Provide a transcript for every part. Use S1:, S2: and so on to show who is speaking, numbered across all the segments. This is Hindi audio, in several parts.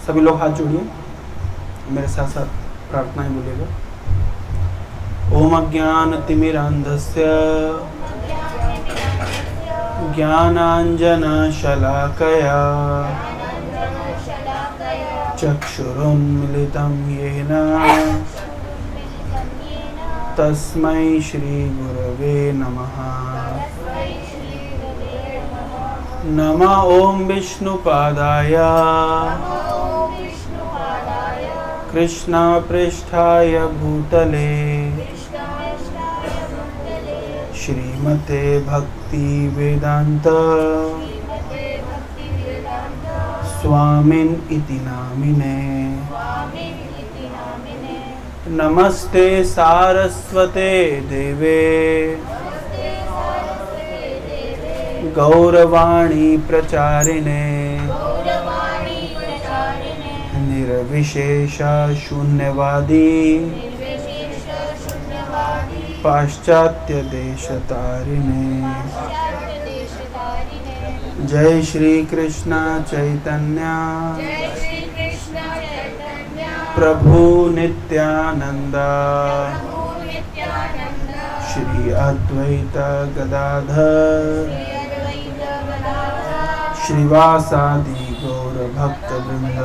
S1: सभी लोग हाथ जोड़िए, मेरे साथ साथ प्रार्थनाएं बोलिएगा। ओम अज्ञानतिमिरान्धस्य ज्ञानाञ्जनशलाकया चक्षुरुन्मिलितं येन तस्मै श्रीगुरवे नमः। नमः ओम विष्णुपादाय कृष्णपृष्ठाय भूतले श्रीमते भक्ति वेदांत स्वामिन् इति नामिने। नमस्ते सारस्वते देवे गौरवाणी प्रचारिणे निर्विशेष शून्यवादी पाश्चात्य देशतारिणे। जय श्री कृष्ण चैतन्य प्रभु नित्यानंद श्री अद्वैत गदाधर श्रीवासादि गौर भक्त वृंद।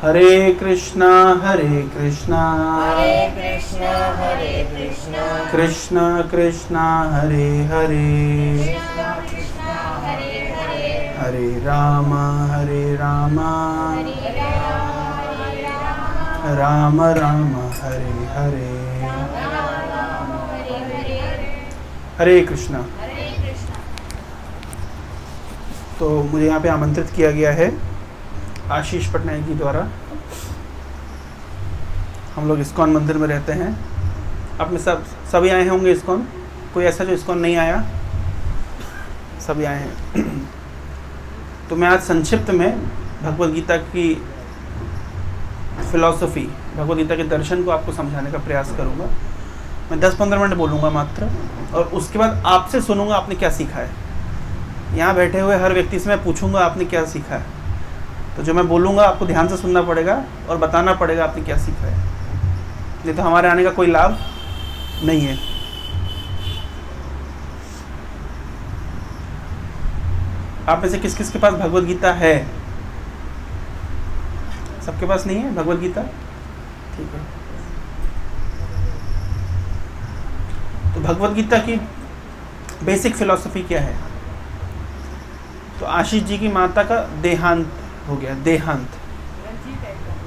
S1: हरे कृष्णा कृष्ण कृष्णा हरे हरे हरे राम राम राम हरे हरे। हरे कृष्णा। तो मुझे यहाँ पे आमंत्रित किया गया है आशीष पटनायक जी द्वारा। हम लोग इस्कॉन मंदिर में रहते हैं। आप में सभी आए होंगे इस्कॉन? कोई ऐसा जो इस्कॉन नहीं आया? सभी आए हैं। तो मैं आज संक्षिप्त में भगवद गीता की फिलॉसफी, भगवद गीता के दर्शन को आपको समझाने का प्रयास करूंगा। मैं 10-15 मिनट बोलूँगा मात्र, और उसके बाद आपसे सुनूंगा आपने क्या सीखा है। यहाँ बैठे हुए हर व्यक्ति से मैं पूछूंगा आपने क्या सीखा है। तो जो मैं बोलूँगा आपको ध्यान से सुनना पड़ेगा और बताना पड़ेगा आपने क्या सीखा है, नहीं तो हमारे आने का कोई लाभ नहीं है। आप में से किस किस के पास भगवद गीता है? सबके पास नहीं है भगवद गीता? ठीक है। तो भगवद गीता की बेसिक फिलॉसफी क्या है? तो आशीष जी की माता का देहांत हो गया। देहांत,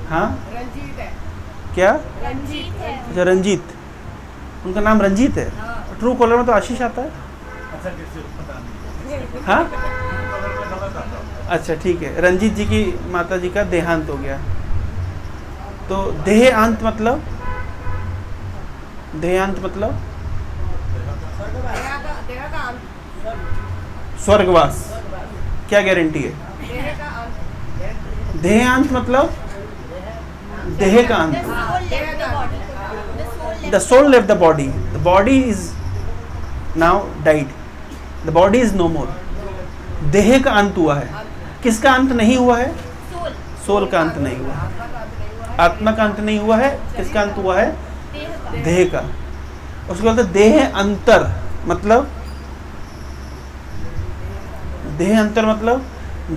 S1: हाँ
S2: रंजीत है।
S1: क्या?
S2: रंजीत है।
S1: अच्छा, रंजीत, उनका नाम रंजीत है। ट्रू कॉलर में तो आशीष आता है। हाँ अच्छा ठीक है। रंजीत जी की माता जी का देहांत हो गया। तो देहांत मतलब, देहांत मतलब स्वर्गवास। क्या गारंटी है? देहांत मतलब देह का अंत। The soul left the body, the body is now died, the body is no more. देह का अंत हुआ है। किसका अंत नहीं हुआ है? सोल का अंत नहीं हुआ है, आत्मा का अंत नहीं हुआ है। किसका अंत हुआ है? देह का। उसके बाद देह अंतर मतलब, देह अंतर मतलब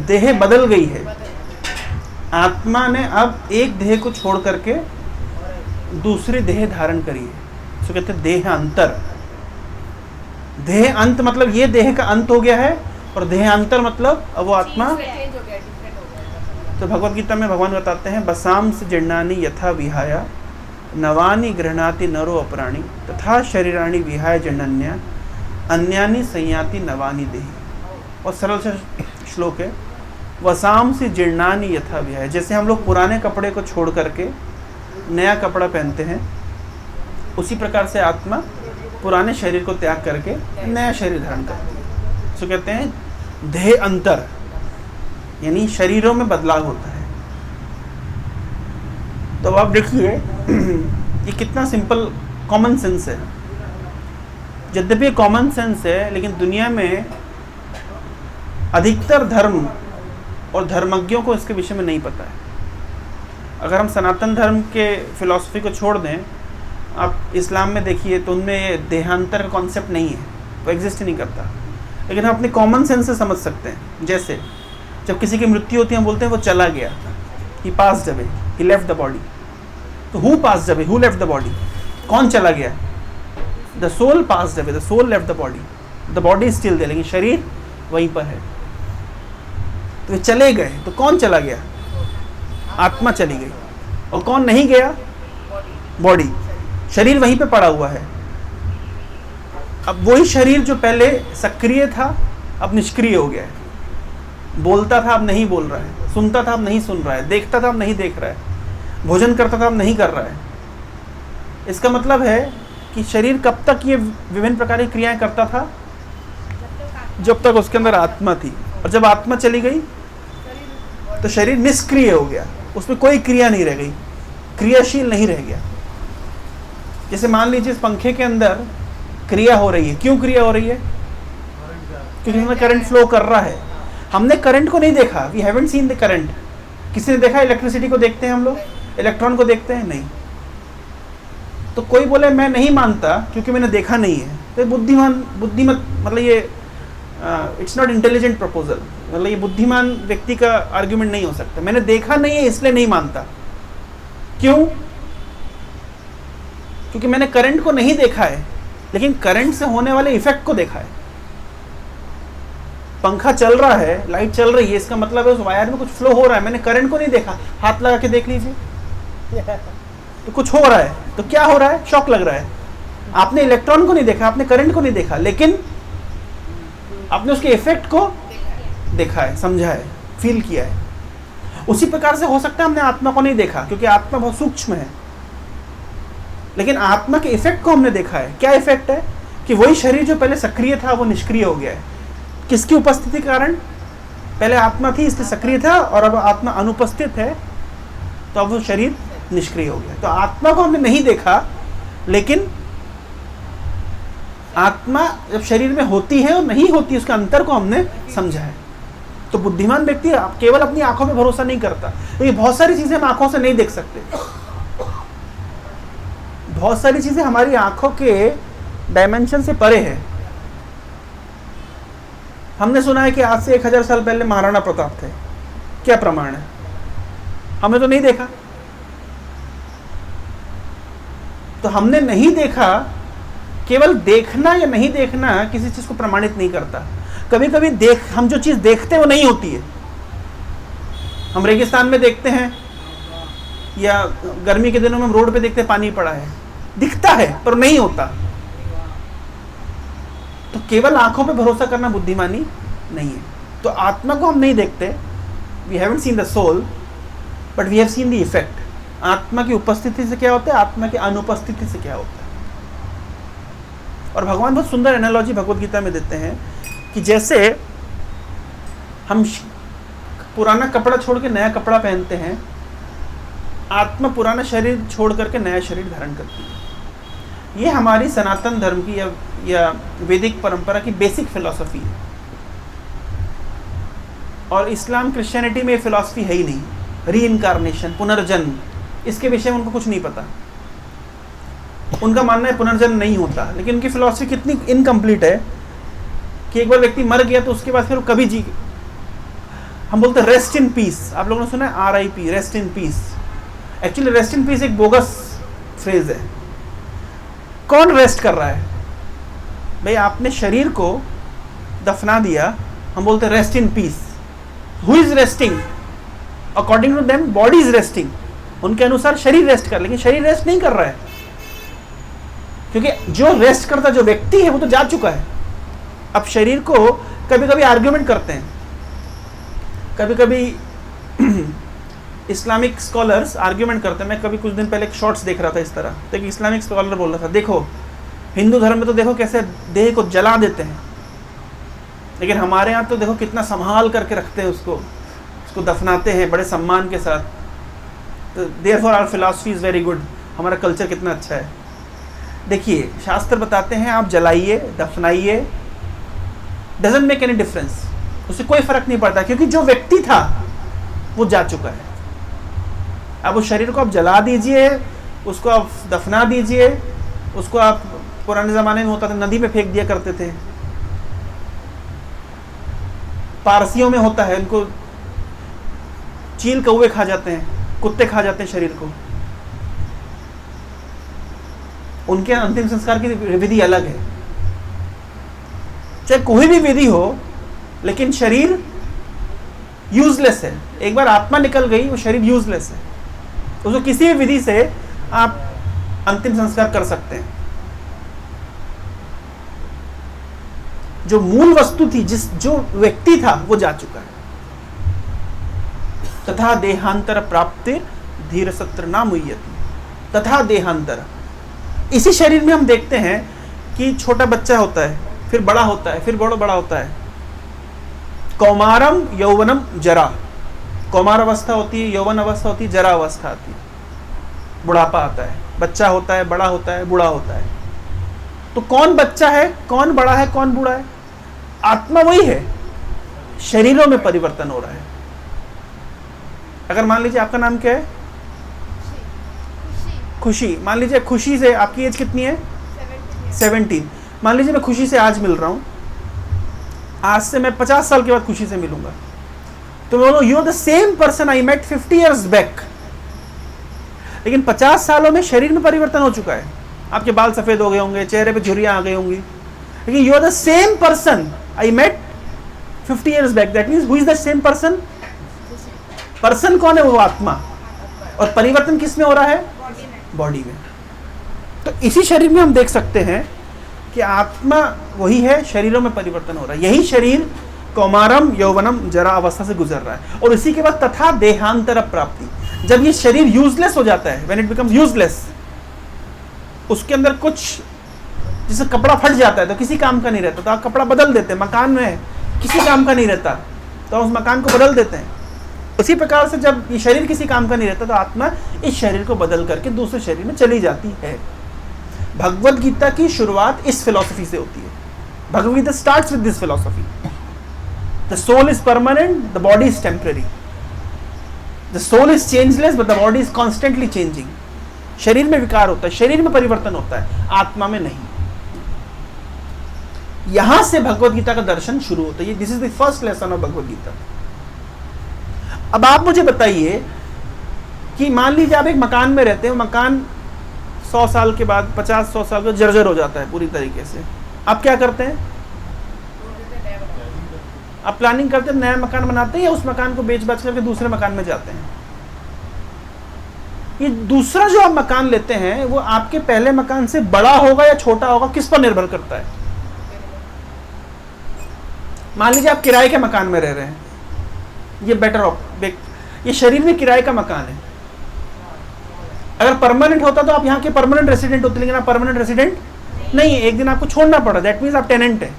S1: देह बदल गई है। आत्मा ने अब एक देह को छोड़ करके दूसरी देह धारण करी है। इसको कहते हैं देह अंतर। देह अंत मतलब ये देह का अंत हो गया है, और देह अंतर मतलब अब वो आत्मा। तो भगवद गीता में भगवान बताते हैं, बसांस जीर्णानि यथा विहाया नवानि गृह्णाति नरो अपराणि तथा शरीराणि विहाय जनन्या अन्यानि संयाति नवानि देहि। और सरल सा श्लोक है, वसांसि जीर्णानि यथा विहाय। जैसे हम लोग पुराने कपड़े को छोड़ करके नया कपड़ा पहनते हैं, उसी प्रकार से आत्मा पुराने शरीर को त्याग करके नया शरीर धारण करती है। तो कहते हैं देह अंतर, यानी शरीरों में बदलाव होता है। तो अब आप देखिए ये कितना सिंपल कॉमन सेंस है। यद्यपि कॉमन सेंस है, लेकिन दुनिया में अधिकतर धर्म और धर्मज्ञों को इसके विषय में नहीं पता है। अगर हम सनातन धर्म के फिलॉसफी को छोड़ दें, आप इस्लाम में देखिए तो उनमें ये देहांतर का कॉन्सेप्ट नहीं है, वो एग्जिस्ट ही नहीं करता। लेकिन हम अपने कॉमन सेंस से समझ सकते हैं। जैसे जब किसी की मृत्यु होती है हम बोलते हैं वो चला गया, he passed away, he left the body. तो who passed away, who left the body? कौन चला गया? The soul passed away, the soul left the body. The body is still there, लेकिन शरीर वहीं पर है। तो वे चले गए, तो कौन चला गया? आत्मा चली गई। और कौन नहीं गया? बॉडी, शरीर वहीं पे पड़ा हुआ है। अब वही शरीर जो पहले सक्रिय था अब निष्क्रिय हो गया है। बोलता था अब नहीं बोल रहा है, सुनता था अब नहीं सुन रहा है, देखता था अब नहीं देख रहा है, भोजन करता था अब नहीं कर रहा है। इसका मतलब है कि शरीर कब तक ये विभिन्न प्रकार की क्रियाएं करता था? जब तक उसके अंदर आत्मा थी। और जब आत्मा चली गई तो शरीर निष्क्रिय हो गया, उसमें कोई क्रिया नहीं रह गई, क्रियाशील नहीं रह गया। जैसे मान लीजिए इस पंखे के अंदर क्रिया हो रही है। क्यों क्रिया हो रही है? क्योंकि उसमें करंट फ्लो कर रहा है। हमने करंट को नहीं देखा, we haven't seen the current. किसी ने देखा? इलेक्ट्रिसिटी को देखते हैं हम लोग, इलेक्ट्रॉन को देखते हैं? नहीं। तो कोई बोले मैं नहीं मानता क्योंकि मैंने देखा नहीं है, तो बुद्धिमत मतलब ये इट्स नॉट इंटेलिजेंट प्रपोजल, मतलब ये बुद्धिमान व्यक्ति का आर्ग्यूमेंट नहीं हो सकता। मैंने देखा नहीं है इसलिए नहीं मानता। क्यों? क्योंकि मैंने करंट को नहीं देखा है, लेकिन करंट से होने वाले इफेक्ट को देखा है। पंखा चल रहा है, लाइट चल रही है, इसका मतलब है उस वायर में कुछ फ्लो हो रहा है। मैंने करंट को नहीं देखा, हाथ लगा के देख लीजिए तो कुछ हो रहा है। तो क्या हो रहा है? शॉक लग रहा है। आपने इलेक्ट्रॉन को नहीं देखा, आपने करंट को नहीं देखा, लेकिन आपने उसके इफेक्ट को देखा है, समझा है, फील किया है। उसी प्रकार से हो सकता है हमने आत्मा को नहीं देखा क्योंकि आत्मा बहुत सूक्ष्म है, लेकिन आत्मा के इफेक्ट को हमने देखा है। क्या इफेक्ट है? कि वही शरीर जो पहले सक्रिय था वो निष्क्रिय हो गया है। किसकी उपस्थिति के कारण? पहले आत्मा थी इसलिए सक्रिय था, और अब आत्मा अनुपस्थित है तो अब वो शरीर निष्क्रिय हो गया। तो आत्मा को हमने नहीं देखा, लेकिन आत्मा जब शरीर में होती है और नहीं होती उसके अंतर को हमने समझा है। तो बुद्धिमान व्यक्ति केवल अपनी आंखों पे भरोसा नहीं करता, तो ये बहुत सारी चीजें हम आंखों से नहीं देख सकते। बहुत सारी चीजें हमारी आंखों के डायमेंशन से परे है। हमने सुना है कि आज से 1000 साल पहले महाराणा प्रताप थे। क्या प्रमाण है? हमने तो नहीं देखा। तो हमने नहीं देखा, केवल देखना या नहीं देखना किसी चीज को प्रमाणित नहीं करता। कभी कभी हम जो चीज देखते हैं वो नहीं होती है। हम रेगिस्तान में देखते हैं या गर्मी के दिनों में हम रोड पे देखते हैं पानी पड़ा है, दिखता है पर नहीं होता। तो केवल आंखों पे भरोसा करना बुद्धिमानी नहीं है। तो आत्मा को हम नहीं देखते, we haven't seen the soul but we have seen the effect. आत्मा की उपस्थिति से क्या होता है, आत्मा की अनुपस्थिति से क्या होता है। और भगवान बहुत सुंदर एनालॉजी भगवत गीता में देते हैं कि जैसे हम पुराना कपड़ा छोड़ के नया कपड़ा पहनते हैं, आत्मा पुराना शरीर छोड़ करके नया शरीर धारण करती है। ये हमारी सनातन धर्म की या वैदिक परंपरा की बेसिक फिलॉसफी है। और इस्लाम क्रिश्चियनिटी में फिलॉसफी है ही नहीं। रीइंकारनेशन, पुनर्जन्म, इसके विषय में उनको कुछ नहीं पता। उनका मानना है पुनर्जन्म नहीं होता, लेकिन उनकी फिलॉसफी कितनी इनकम्प्लीट है कि एक बार व्यक्ति मर गया तो उसके बाद फिर वो कभी जी। हम बोलते हैं रेस्ट इन पीस। आप लोगों ने सुना है RIP, rest in piece. Actually rest in piece एक बोगस फ्रेज है। कौन रेस्ट कर रहा है? भाई आपने शरीर को दफना दिया, हम बोलते हैं rest in peace. Who is resting? According to them body is resting. उनके अनुसार शरीर रेस्ट कर, लेकिन शरीर रेस्ट नहीं कर रहा है, क्योंकि जो रेस्ट करता जो व्यक्ति है वो तो जा चुका है। अब शरीर को कभी कभी आर्ग्यूमेंट करते हैं, कभी कभी इस्लामिक स्कॉलर्स आर्ग्यूमेंट करते हैं। मैं कभी कुछ दिन पहले एक शॉर्ट्स देख रहा था इस तरह, तो एक इस्लामिक स्कॉलर बोल रहा था, देखो हिंदू धर्म में तो देखो कैसे देह को जला देते हैं, लेकिन हमारे यहाँ तो देखो कितना संभाल करके रखते हैं, उसको दफनाते हैं बड़े सम्मान के साथ। तो therefore our philosophy is very good. हमारा कल्चर कितना अच्छा है। देखिए शास्त्र बताते हैं आप जलाइए, दफनाइए, डजंट मेक एनी डिफरेंस, उससे कोई फर्क नहीं पड़ता, क्योंकि जो व्यक्ति था वो जा चुका है। अब उस शरीर को आप जला दीजिए, उसको आप दफना दीजिए, उसको आप, पुराने ज़माने में होता था नदी में फेंक दिया करते थे, पारसियों में होता है, उनको चील कौवे खा जाते हैं, कुत्ते खा जाते हैं शरीर को। उनके अंतिम संस्कार की विधि अलग है। चाहे कोई भी विधि हो, लेकिन शरीर यूजलेस है। एक बार आत्मा निकल गई, वो शरीर यूजलेस है। उसको किसी भी विधि से आप अंतिम संस्कार कर सकते हैं। जो मूल वस्तु थी, जो व्यक्ति था, वो जा चुका है। तथा देहांतर प्राप्ति धीर सत्र ना मुह्यति। तथा देहांतर, इसी शरीर में हम देखते हैं कि छोटा बच्चा होता है, फिर बड़ा होता है, फिर बड़ा होता है। कौमारम यौवनम जरा, कौमार अवस्था होती है, यौवन अवस्था होती है, जरा अवस्था आती है, बुढ़ापा आता है। बच्चा होता है, बड़ा होता है, बूढ़ा होता है। तो कौन बच्चा है, कौन बड़ा है, कौन बूढ़ा है? आत्मा वही है, शरीरों में परिवर्तन हो रहा है। अगर मान लीजिए आपका नाम क्या है? खुशी। मान लीजिए खुशी से, आपकी एज कितनी है? 17। मान लीजिए मैं खुशी से आज मिल रहा हूं, आज से मैं 50 साल के बाद खुशी से मिलूंगा, तो मैं बोलूँ you are the same person I met 50 years back. लेकिन 50 सालों में शरीर में परिवर्तन हो चुका है। आपके बाल सफेद हो गए होंगे, चेहरे पे झुर्रियां आ गई होंगी, लेकिन you are the same person I met 50 years back. That means who is the same person? Person कौन है? वो आत्मा। और परिवर्तन किस में हो रहा है? बॉडी में। तो इसी शरीर में हम देख सकते हैं कि आत्मा वही है, शरीरों में परिवर्तन हो रहा है। यही शरीर कौमारम यौवनम जरा अवस्था से गुजर रहा है। और इसी के बाद तथा देहांतर प्राप्ति, जब ये शरीर यूजलेस हो जाता है, व्हेन इट बिकम्स यूजलेस, उसके अंदर कुछ, जैसे कपड़ा फट जाता है तो किसी काम का नहीं रहता, तो आप कपड़ा बदल देते हैं। मकान में किसी काम का नहीं रहता तो उस मकान को बदल देते हैं। उसी प्रकार से जब ये शरीर किसी काम का नहीं रहता तो आत्मा इस शरीर को बदल करके दूसरे शरीर में चली जाती है। भगवद गीता की शुरुआत इस फिलॉसफी से होती है। Bhagavad Gita starts with this philosophy. The soul is permanent, the body is temporary. The soul is changeless but the body is constantly changing. शरीर में विकार होता है, शरीर में परिवर्तन होता है, आत्मा में नहीं। यहां से भगवद गीता का दर्शन शुरू होता है। This is the first lesson of Bhagavad Gita. अब आप मुझे बताइए कि मान लीजिए आप एक मकान में रहते हैं, मकान 100 साल के बाद, 50-100 साल के बाद जर्जर हो जाता है पूरी तरीके से। आप क्या करते हैं? आप प्लानिंग करते हैं, नया मकान बनाते हैं, या उस मकान को बेच बाच करके दूसरे मकान में जाते हैं? ये दूसरा जो आप मकान लेते हैं वो आपके पहले मकान से बड़ा होगा या छोटा होगा, किस पर निर्भर करता है? मान लीजिए आप किराए के मकान में रह रहे हैं, ये बेटर ऑफ, ये शरीर में किराए का मकान है। अगर परमानेंट होता तो आप यहाँ के परमानेंट रेसिडेंट होते, लेकिन आप परमानेंट रेसिडेंट नहीं है, एक दिन आपको छोड़ना पड़ा। दैट मीन्स आप टेनेंट है,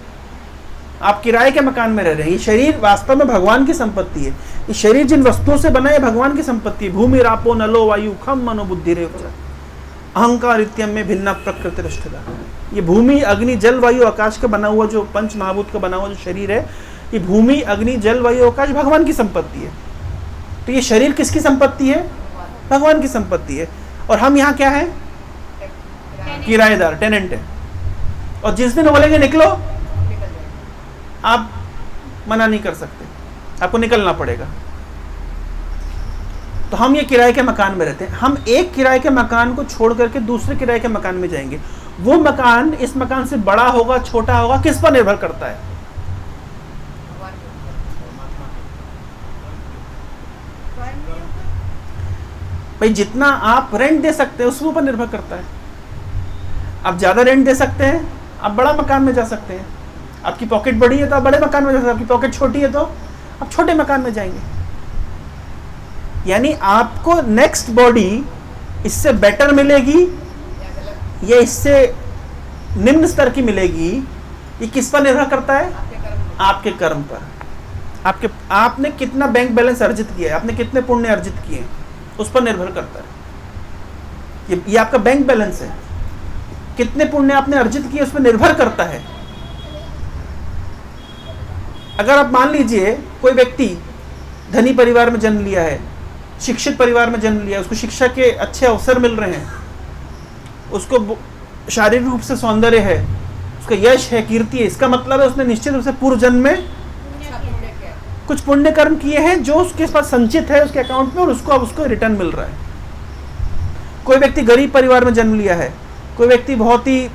S1: आप किराए के मकान में रह रहे हैं। ये शरीर वास्तव में भगवान की संपत्ति है। ये शरीर जिन वस्तुओं से बना है भगवान की संपत्ति है। भूमि रापो नलो वायु खम मनो बुद्धि रे अहंकार इत्यम में भिन्ना प्रकृति रष्टदा। ये भूमि अग्नि जल वायु आकाश का बना हुआ, जो पंच महाभूत का बना हुआ जो शरीर है, ये भूमि अग्नि जल वायु आकाश भगवान की संपत्ति है। तो ये शरीर किसकी संपत्ति है? भगवान की संपत्ति है। और हम यहाँ क्या है? किराएदार, टेनेंट है। और जिस दिन बोलेंगे निकलो, आप मना नहीं कर सकते, आपको निकलना पड़ेगा। तो हम ये किराए के मकान में रहते हैं। हम एक किराए के मकान को छोड़ करके दूसरे किराए के मकान में जाएंगे। वो मकान इस मकान से बड़ा होगा, छोटा होगा, किस पर निर्भर करता है? भाई जितना आप रेंट दे सकते हैं उसके ऊपर निर्भर करता है। आप ज़्यादा रेंट दे सकते हैं, आप बड़ा मकान में जा सकते हैं। आपकी पॉकेट बड़ी है तो आप बड़े मकान में जा सकते हैं, आपकी पॉकेट छोटी है तो आप छोटे मकान में जाएंगे। यानी आपको नेक्स्ट बॉडी इससे बेटर मिलेगी या इससे निम्न स्तर की मिलेगी, ये किस पर निर्भर करता है? आपके कर्म पर। आपने कितना बैंक बैलेंस अर्जित किया है, आपने कितने पुण्य अर्जित किए हैं, उस पर निर्भर करता है। ये आपका बैंक बैलेंस है। कितने पुण्य आपने अर्जित किए उस पर निर्भर करता है। अगर आप मान लीजिए कोई व्यक्ति धनी परिवार में जन्म लिया है, शिक्षित परिवार में जन्म लिया, उसको शिक्षा के अच्छे अवसर मिल रहे हैं, उसको शारीरिक रूप से सौंदर्य है, उसका यश है, कीर्ति है, इसका मतलब है उसने निश्चित रूप से पूर्व जन्म में कुछ पुण्य कर्म किए हैं जो उसके पास संचित है उसके अकाउंट में, और उसको अब उसको रिटर्न मिल रहा है। कोई व्यक्ति गरीब परिवार में जन्म लिया है, कोई व्यक्ति बहुत ही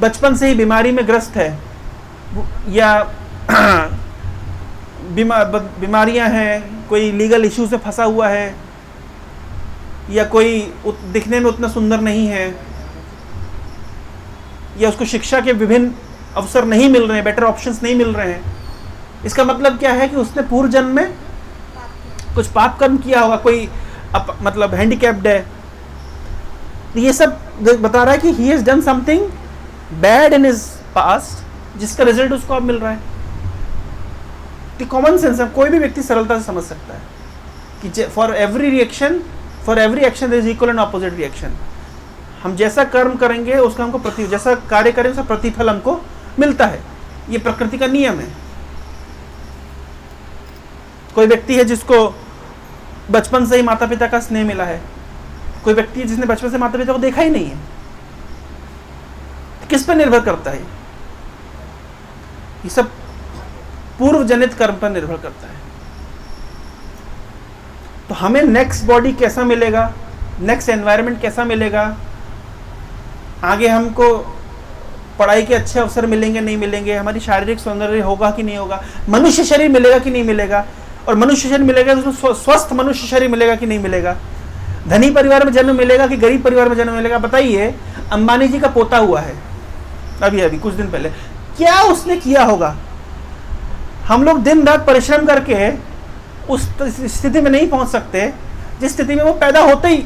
S1: बचपन से ही बीमारी में ग्रस्त है, या बीमारियां हैं, कोई लीगल इश्यू से फंसा हुआ है, या कोई दिखने में उतना सुंदर नहीं है, या उसको शिक्षा के विभिन्न अवसर नहीं मिल रहे हैं, बेटर ऑप्शंस नहीं मिल रहे हैं। इसका मतलब क्या है कि उसने पूर्व जन्म में कुछ पाप कर्म किया होगा, कोई मतलब हैंडीकैप्ड है, तो ये सब बता रहा है कि he has done something bad in his past, जिसका रिजल्ट उसको अब मिल रहा है। तो कॉमन सेंस है, कोई भी व्यक्ति सरलता से समझ सकता है कि for every action there is equal and opposite reaction. हम जैसा कर्म करेंगे उसका हमको जैसा कार्य करें उसका प्रतिफल हमको मिलता है, ये प्रकृति का नियम है। कोई व्यक्ति है जिसको बचपन से ही माता पिता का स्नेह मिला है, कोई व्यक्ति है जिसने बचपन से माता पिता को देखा ही नहीं है, किस पर निर्भर करता है? ये सब पूर्व जनित कर्म पर निर्भर करता है। तो हमें नेक्स्ट बॉडी कैसा मिलेगा, नेक्स्ट एनवायरनमेंट कैसा मिलेगा, आगे हमको पढ़ाई के अच्छे अवसर मिलेंगे नहीं मिलेंगे, हमारी शारीरिक सौंदर्य होगा कि नहीं होगा, मनुष्य शरीर मिलेगा कि नहीं मिलेगा, और मनुष्य शरीर मिलेगा तो स्वस्थ मनुष्य शरीर मिलेगा कि नहीं मिलेगा, धनी परिवार में जन्म मिलेगा कि गरीब परिवार में जन्म मिलेगा। बताइए, अंबानी जी का पोता हुआ है अभी कुछ दिन पहले, क्या उसने किया होगा? हम लोग दिन रात परिश्रम करके उस स्थिति में नहीं पहुंच सकते जिस स्थिति में वो पैदा होते ही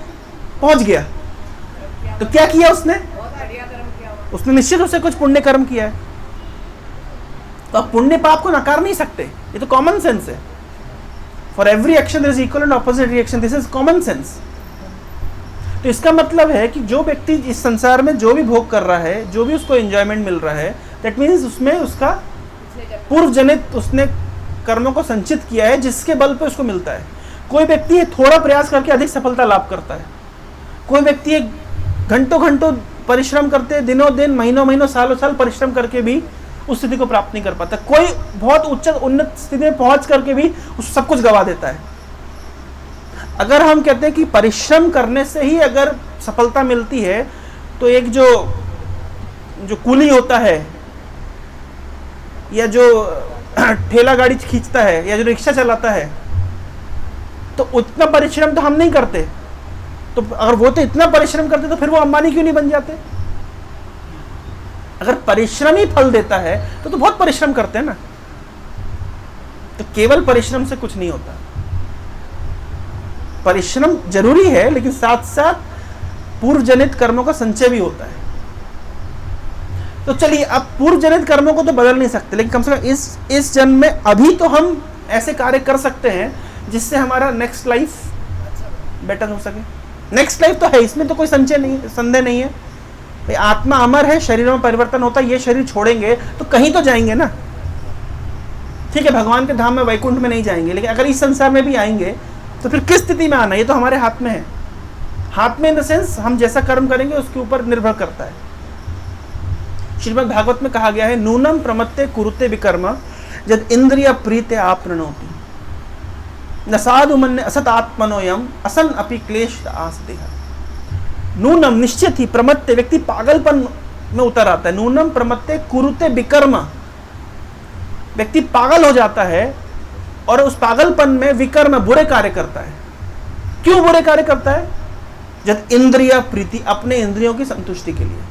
S1: पहुंच गया। तो क्या किया उसने? उसने निश्चित रूप से कुछ पुण्य कर्म किया है। तो आप पुण्य पाप को नकार नहीं सकते, ये तो कॉमन सेंस है। For every action there is equal and opposite reaction, this is common sense. तो इसका मतलब है कि जो व्यक्ति इस संसार में जो भी भोग कर रहा है, जो भी उसको एंजॉयमेंट मिल रहा है, दैट मीन्स उसमें उसका पूर्व जनित उसने कर्मों को संचित किया है, जिसके बल पे उसको मिलता है। कोई व्यक्ति थोड़ा प्रयास करके अधिक सफलता लाभ करता है, कोई व्यक्ति घंटों घंटों परिश्रम करते, दिनों दिन, महीनों महीनों, सालों साल परिश्रम करके भी उस स्थिति को प्राप्त नहीं कर पाता। कोई बहुत उच्च उन्नत स्थिति में पहुंच करके भी उस सब कुछ गवा देता है। अगर हम कहते हैं कि परिश्रम करने से ही अगर सफलता मिलती है, तो एक जो कूली होता है, या जो ठेला गाड़ी खींचता है, या जो रिक्शा चलाता है, तो उतना परिश्रम तो हम नहीं करते। तो अगर वो तो इतना परिश्रम करते तो फिर वो अंबानी क्यों नहीं बन जाते? अगर परिश्रम ही फल देता है तो बहुत परिश्रम करते हैं ना। तो केवल परिश्रम से कुछ नहीं होता, परिश्रम जरूरी है, लेकिन साथ साथ पूर्व जनित कर्मों का संचय भी होता है। तो चलिए, अब पूर्व जनित कर्मों को तो बदल नहीं सकते, लेकिन कम से कम इस जन्म में अभी तो हम ऐसे कार्य कर सकते हैं जिससे हमारा नेक्स्ट लाइफ बेटर हो सके। नेक्स्ट लाइफ तो है, इसमें तो कोई संदेह नहीं है। भाई आत्मा अमर है, शरीरों में परिवर्तन होता है, ये शरीर छोड़ेंगे तो कहीं तो जाएंगे ना। ठीक है, भगवान के धाम में, वैकुंठ में नहीं जाएंगे, लेकिन अगर इस संसार में भी आएंगे तो फिर किस स्थिति में आना, ये तो हमारे हाथ में है। हाथ में इन द सेंस हम जैसा कर्म करेंगे उसके ऊपर निर्भर करता है। श्रीमद् भागवत में कहा गया है, नूनम प्रमत्ते कुरुते विकर्म जद इंद्रिय प्रीते आपृणोति न साधु मन असत आत्मनोयम असन अपि क्लेश आस्ते। नूनम निश्चित ही, प्रमत्ते व्यक्ति पागलपन में उतर आता है। नूनम प्रमत्ते कुरुते विकर्म, व्यक्ति पागल हो जाता है और उस पागलपन में विकर्म बुरे कार्य करता है। क्यों बुरे कार्य करता है? जब इंद्रिय प्रीति, अपने इंद्रियों की संतुष्टि के लिए।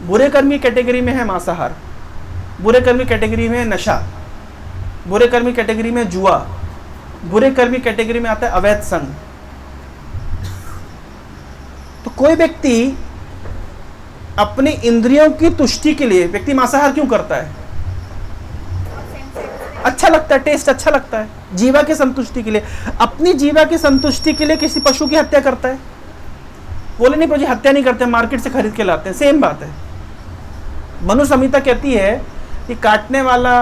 S1: बुरे कर्म की कैटेगरी में है मांसाहार, बुरे कर्म की कैटेगरी में है नशा, बुरे कर्म की कैटेगरी में जुआ, बुरे कर्म की कैटेगरी में आता है अवैध संग। तो कोई व्यक्ति अपने इंद्रियों की तुष्टि के लिए, व्यक्ति मांसाहार क्यों करता है? अच्छा लगता है, टेस्ट अच्छा लगता है, जीवा की संतुष्टि के लिए। अपनी जीवा की संतुष्टि के लिए किसी पशु की हत्या करता है। बोले नहीं प्रभु हत्या नहीं करते, मार्केट से खरीद के लाते हैं, सेम बात है। मनु संहिता कहती है कि काटने वाला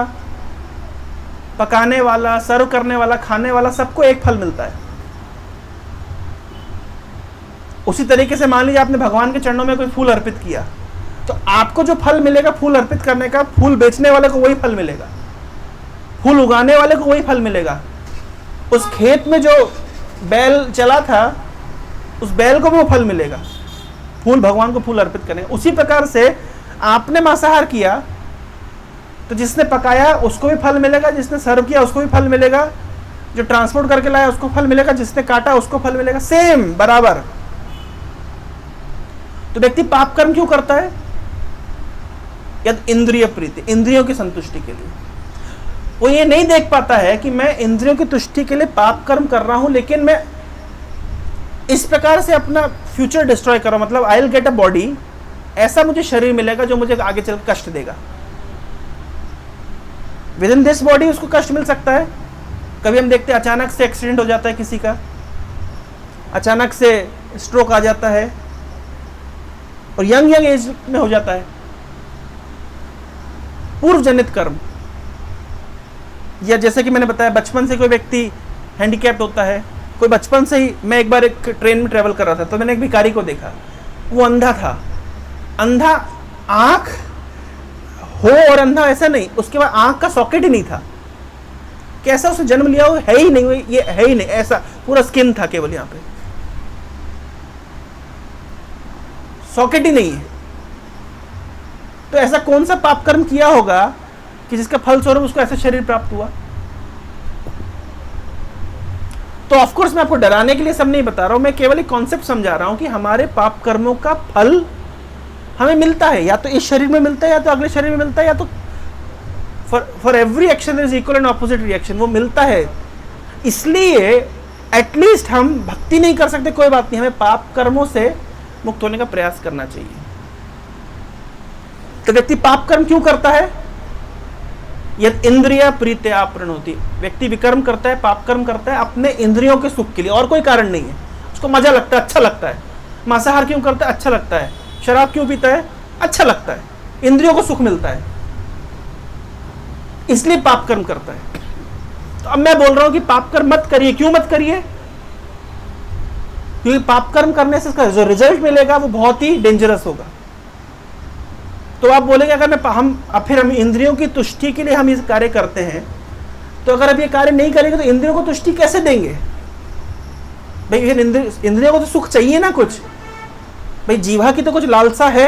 S1: पकाने वाला, सर्व करने वाला, खाने वाला, सबको एक फल मिलता है। उसी तरीके से मान लीजिए आपने भगवान के चरणों में कोई फूल अर्पित किया, तो आपको जो फल मिलेगा फूल अर्पित करने का, फूल बेचने वाले को वही फल मिलेगा, फूल उगाने वाले को वही फल मिलेगा। उस खेत में जो बैल चला था, उस बैल को भी वो फल मिलेगा, फूल भगवान को फूल अर्पित करने। उसी प्रकार से आपने मांसाहार किया तो जिसने पकाया उसको भी फल मिलेगा, जिसने सर्व किया उसको भी फल मिलेगा, जो ट्रांसपोर्ट करके लाया उसको फल मिलेगा, जिसने काटा उसको फल मिलेगा, सेम बराबर। तो व्यक्ति पाप कर्म क्यों करता है? यद इंद्रिय प्रीति, इंद्रियों की संतुष्टि के लिए। वो ये नहीं देख पाता है कि मैं इंद्रियों की तुष्टि के लिए पाप कर्म कर रहा हूं, लेकिन मैं इस प्रकार से अपना फ्यूचर डिस्ट्रॉय कर रहा हूं। मतलब I will get a body, ऐसा मुझे शरीर मिलेगा जो मुझे आगे चल कष्ट देगा। विद इन दिस बॉडी उसको कष्ट मिल सकता है। कभी हम देखते हैं अचानक से एक्सीडेंट हो जाता है किसी का, अचानक से स्ट्रोक आ जाता है और यंग एज में हो जाता है। पूर्व जनित कर्म, या जैसे कि मैंने बताया बचपन से कोई व्यक्ति हैंडीकैप्ड होता है, कोई बचपन से ही। मैं एक बार एक ट्रेन में ट्रेवल कर रहा था तो मैंने एक भिखारी को देखा, वो अंधा था। अंधा आंख हो और अंधा ऐसा नहीं, उसके बाद आंख का सॉकेट ही नहीं था। कैसा उसने जन्म लिया? वो है ही नहीं, ये है ही नहीं, ऐसा पूरा स्किन था केवल, यहां पे सॉकेट ही नहीं है। तो ऐसा कौन सा पाप कर्म किया होगा कि जिसका फल स्वरूप उसको ऐसा शरीर प्राप्त हुआ? तो ऑफ कोर्स मैं आपको डराने के लिए सब नहीं बता रहा हूं, मैं केवल एक कॉन्सेप्ट समझा रहा हूं कि हमारे पाप कर्मों का फल हमें मिलता है, या तो इस शरीर में मिलता है, या तो अगले शरीर में मिलता है, या तो for every action is equal and opposite reaction, वो मिलता है। इसलिए एटलीस्ट हम भक्ति नहीं कर सकते, कोई बात नहीं, हमें पाप कर्मों से मुक्त होने का प्रयास करना चाहिए। तो व्यक्ति पाप कर्म क्यों करता है? यद इंद्रिय प्रीत्या प्रणोति, व्यक्ति विकर्म करता है, पाप कर्म करता है अपने इंद्रियों के सुख के लिए, और कोई कारण नहीं है। उसको मजा लगता है, अच्छा लगता है। मांसाहार क्यों करता है? अच्छा लगता है। शराब क्यों पीता है? अच्छा लगता है, इंद्रियों को सुख मिलता है, इसलिए पाप कर्म करता है। तो अब मैं बोल रहा हूं कि पाप कर्म मत करिए। क्यों मत करिए? क्योंकि पाप कर्म करने से इसका जो रिजल्ट मिलेगा वो बहुत ही डेंजरस होगा। तो आप बोलेंगे अगर फिर हम इंद्रियों की तुष्टि के लिए हम ये कार्य करते हैं, तो अगर अब ये कार्य नहीं करेंगे तो इंद्रियों को तुष्टि कैसे देंगे? भाई इंद्रियों को तो सुख चाहिए ना कुछ। भाई जीवा की तो कुछ लालसा है,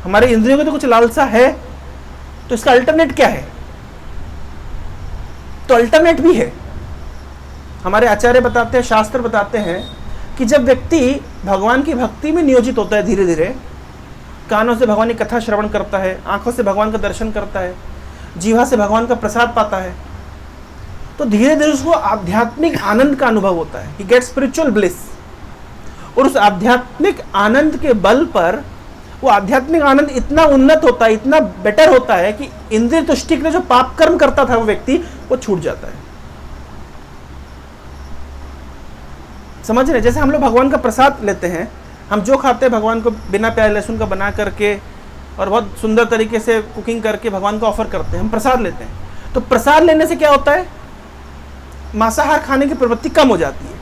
S1: हमारे इंद्रियों की तो कुछ लालसा है, तो इसका अल्टरनेट क्या है? तो अल्टरनेट भी है। हमारे आचार्य बताते हैं, शास्त्र बताते हैं कि जब व्यक्ति भगवान की भक्ति में नियोजित होता है, धीरे धीरे कानों से भगवान की कथा श्रवण करता है, आंखों से भगवान का दर्शन करता है, जीवा से भगवान का प्रसाद पाता है, तो धीरे धीरे उसको आध्यात्मिक आनंद का अनुभव होता है। He gets spiritual bliss. और उस आध्यात्मिक आनंद के बल पर वो आध्यात्मिक आनंद इतना उन्नत होता है, इतना बेटर होता है कि इंद्रिय तुष्टि के लिए जो पाप कर्म करता था वो व्यक्ति, वो छूट जाता है। समझ रहे? जैसे हम लोग भगवान का प्रसाद लेते हैं, हम जो खाते हैं भगवान को बिना प्याज लहसुन का बना करके और बहुत सुंदर तरीके से कुकिंग करके भगवान को ऑफर करते हैं, हम प्रसाद लेते हैं। तो प्रसाद लेने से क्या होता है? मांसाहार खाने की प्रवृत्ति कम हो जाती है।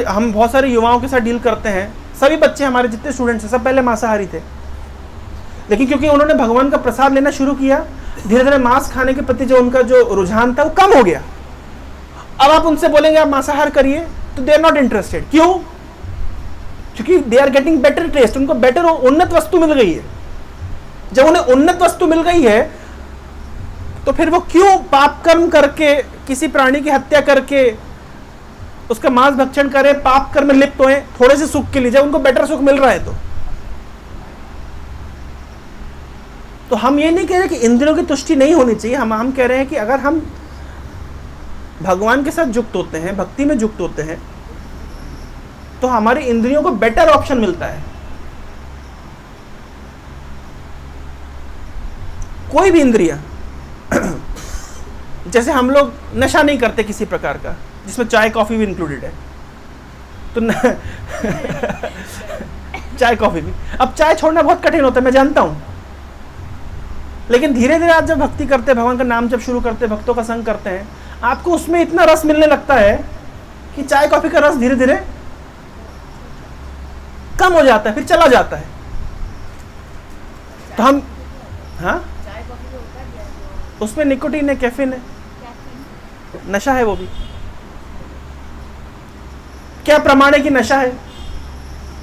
S1: हम बहुत सारे युवाओं के साथ डील करते हैं, सभी बच्चे हमारे जितने स्टूडेंट्स हैं सब पहले मांसाहारी थे, लेकिन क्योंकि उन्होंने भगवान का प्रसाद लेना शुरू किया, धीरे धीरे मांस खाने के प्रति जो उनका जो रुझान था वो कम हो गया। अब आप उनसे बोलेंगे आप मांसाहार करिए, तो दे आर नॉट इंटरेस्टेड। क्यों? क्योंकि they are getting better taste, उनको बेटर उन्नत वस्तु मिल गई है। जब उन्हें उन्नत वस्तु मिल गई है तो फिर वो क्यों पाप कर्म करके, किसी प्राणी की हत्या करके उसका मांस भक्षण करे, पाप कर्म में लिप्त होए थोड़े से सुख के लिए, जब उनको बेटर सुख मिल रहा है। तो हम ये नहीं कह रहे कि इंद्रियों की तुष्टि नहीं होनी चाहिए, हम कह रहे हैं कि अगर हम भगवान के साथ युक्त होते हैं, भक्ति में युक्त होते हैं, तो हमारी इंद्रियों को बेटर ऑप्शन मिलता है। कोई भी इंद्रिया, जैसे हम लोग नशा नहीं करते किसी प्रकार का, जिसमें चाय कॉफी भी इंक्लूडेड है, तो चाय कॉफी भी, अब चाय छोड़ना बहुत कठिन होता है, मैं जानता हूं, लेकिन धीरे धीरे आप जब भक्ति करते हैं, भगवान का नाम जब शुरू करते हैं, भक्तों का संग करते हैं, आपको उसमें इतना रस मिलने लगता है कि चाय कॉफी का रस धीरे धीरे कम हो जाता है, फिर चला जाता है। तो हम हाँ, उसमें निकोटीन है, कैफीन है, नशा है, वो भी क्या प्रमाण है कि नशा है?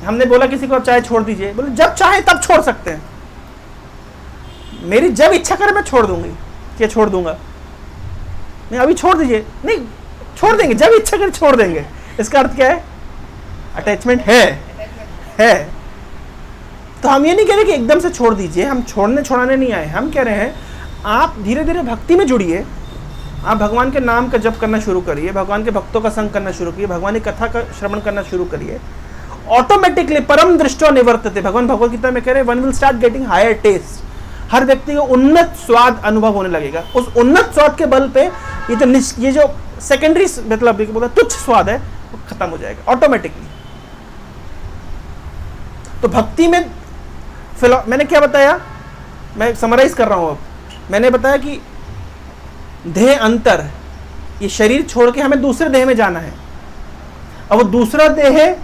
S1: हमने बोला किसी को आप चाय छोड़ दीजिए, बोले जब चाहे तब छोड़ सकते हैं। मेरी जब इच्छा करे मैं छोड़ दूंगी, क्या छोड़ दूंगा? नहीं, अभी छोड़ दीजिए, नहीं छोड़ देंगे, जब इच्छा करे छोड़ देंगे। इसका अर्थ क्या है? अटैचमेंट है। तो हम ये नहीं कह रहे कि एकदम से छोड़ दीजिए, हम छोड़ाने नहीं आए। हम कह रहे हैं आप धीरे धीरे भक्ति में जुड़िए, आप भगवान के नाम का जप करना शुरू करिए, भगवान के भक्तों का संग करना शुरू करिए, भगवान की कथा का श्रवण करना शुरू करिए। ऑटोमेटिकली परम दृष्टो निवर्तते, भगवान भगवद गीता में कह रहे हैं, one will start getting higher taste. हर व्यक्ति को उन्नत स्वाद अनुभव होने लगेगा। उस उन्नत स्वाद के बल पे ये जो सेकेंडरी मतलब तुच्छ स्वाद है वो खत्म हो जाएगा ऑटोमेटिकली। तो भक्ति में मैंने क्या बताया, मैं समराइज कर रहा हूं। अब मैंने बताया कि देह अंतर, ये शरीर छोड़ के हमें दूसरे देह में जाना है। अब वो दूसरा देह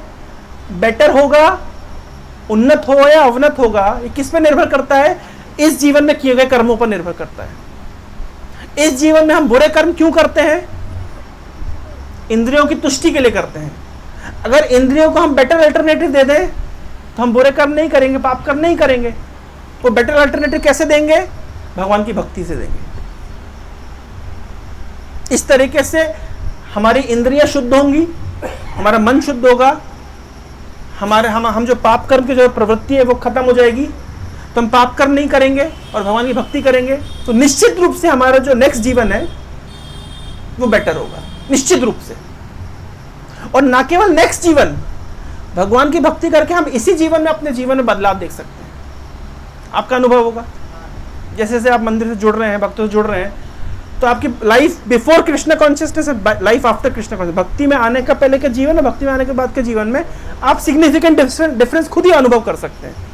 S1: बेटर होगा, उन्नत हो या अवनत होगा, ये किस पे निर्भर करता है? इस जीवन में किए गए कर्मों पर निर्भर करता है। इस जीवन में हम बुरे कर्म क्यों करते हैं? इंद्रियों की तुष्टि के लिए करते हैं। अगर इंद्रियों को हम बेटर अल्टरनेटिव दे दें तो हम बुरे कर्म नहीं करेंगे, पाप कर्म नहीं करेंगे। वो बेटर अल्टरनेटिव कैसे देंगे? भगवान की भक्ति से देंगे। इस तरीके से हमारी इंद्रियां शुद्ध होंगी, हमारा मन शुद्ध होगा, हम जो पाप कर्म की जो प्रवृत्ति है वो खत्म हो जाएगी। तो हम पाप कर्म नहीं करेंगे और भगवान की भक्ति करेंगे, तो निश्चित रूप से हमारा जो नेक्स्ट जीवन है वो बेटर होगा, निश्चित रूप से। और ना केवल नेक्स्ट जीवन, भगवान की भक्ति करके हम इसी जीवन में अपने जीवन में बदलाव देख सकते हैं। आपका अनुभव होगा, जैसे जैसे आप मंदिर से जुड़ रहे हैं, भक्तों से जुड़ रहे हैं, तो आपकी life before Krishna consciousness, life after Krishna consciousness, भक्ति में आने का पहले के जीवन और भक्ति में आने के बाद के जीवन में आप सिग्निफिकेंट डिफरेंस खुद ही अनुभव कर सकते हैं।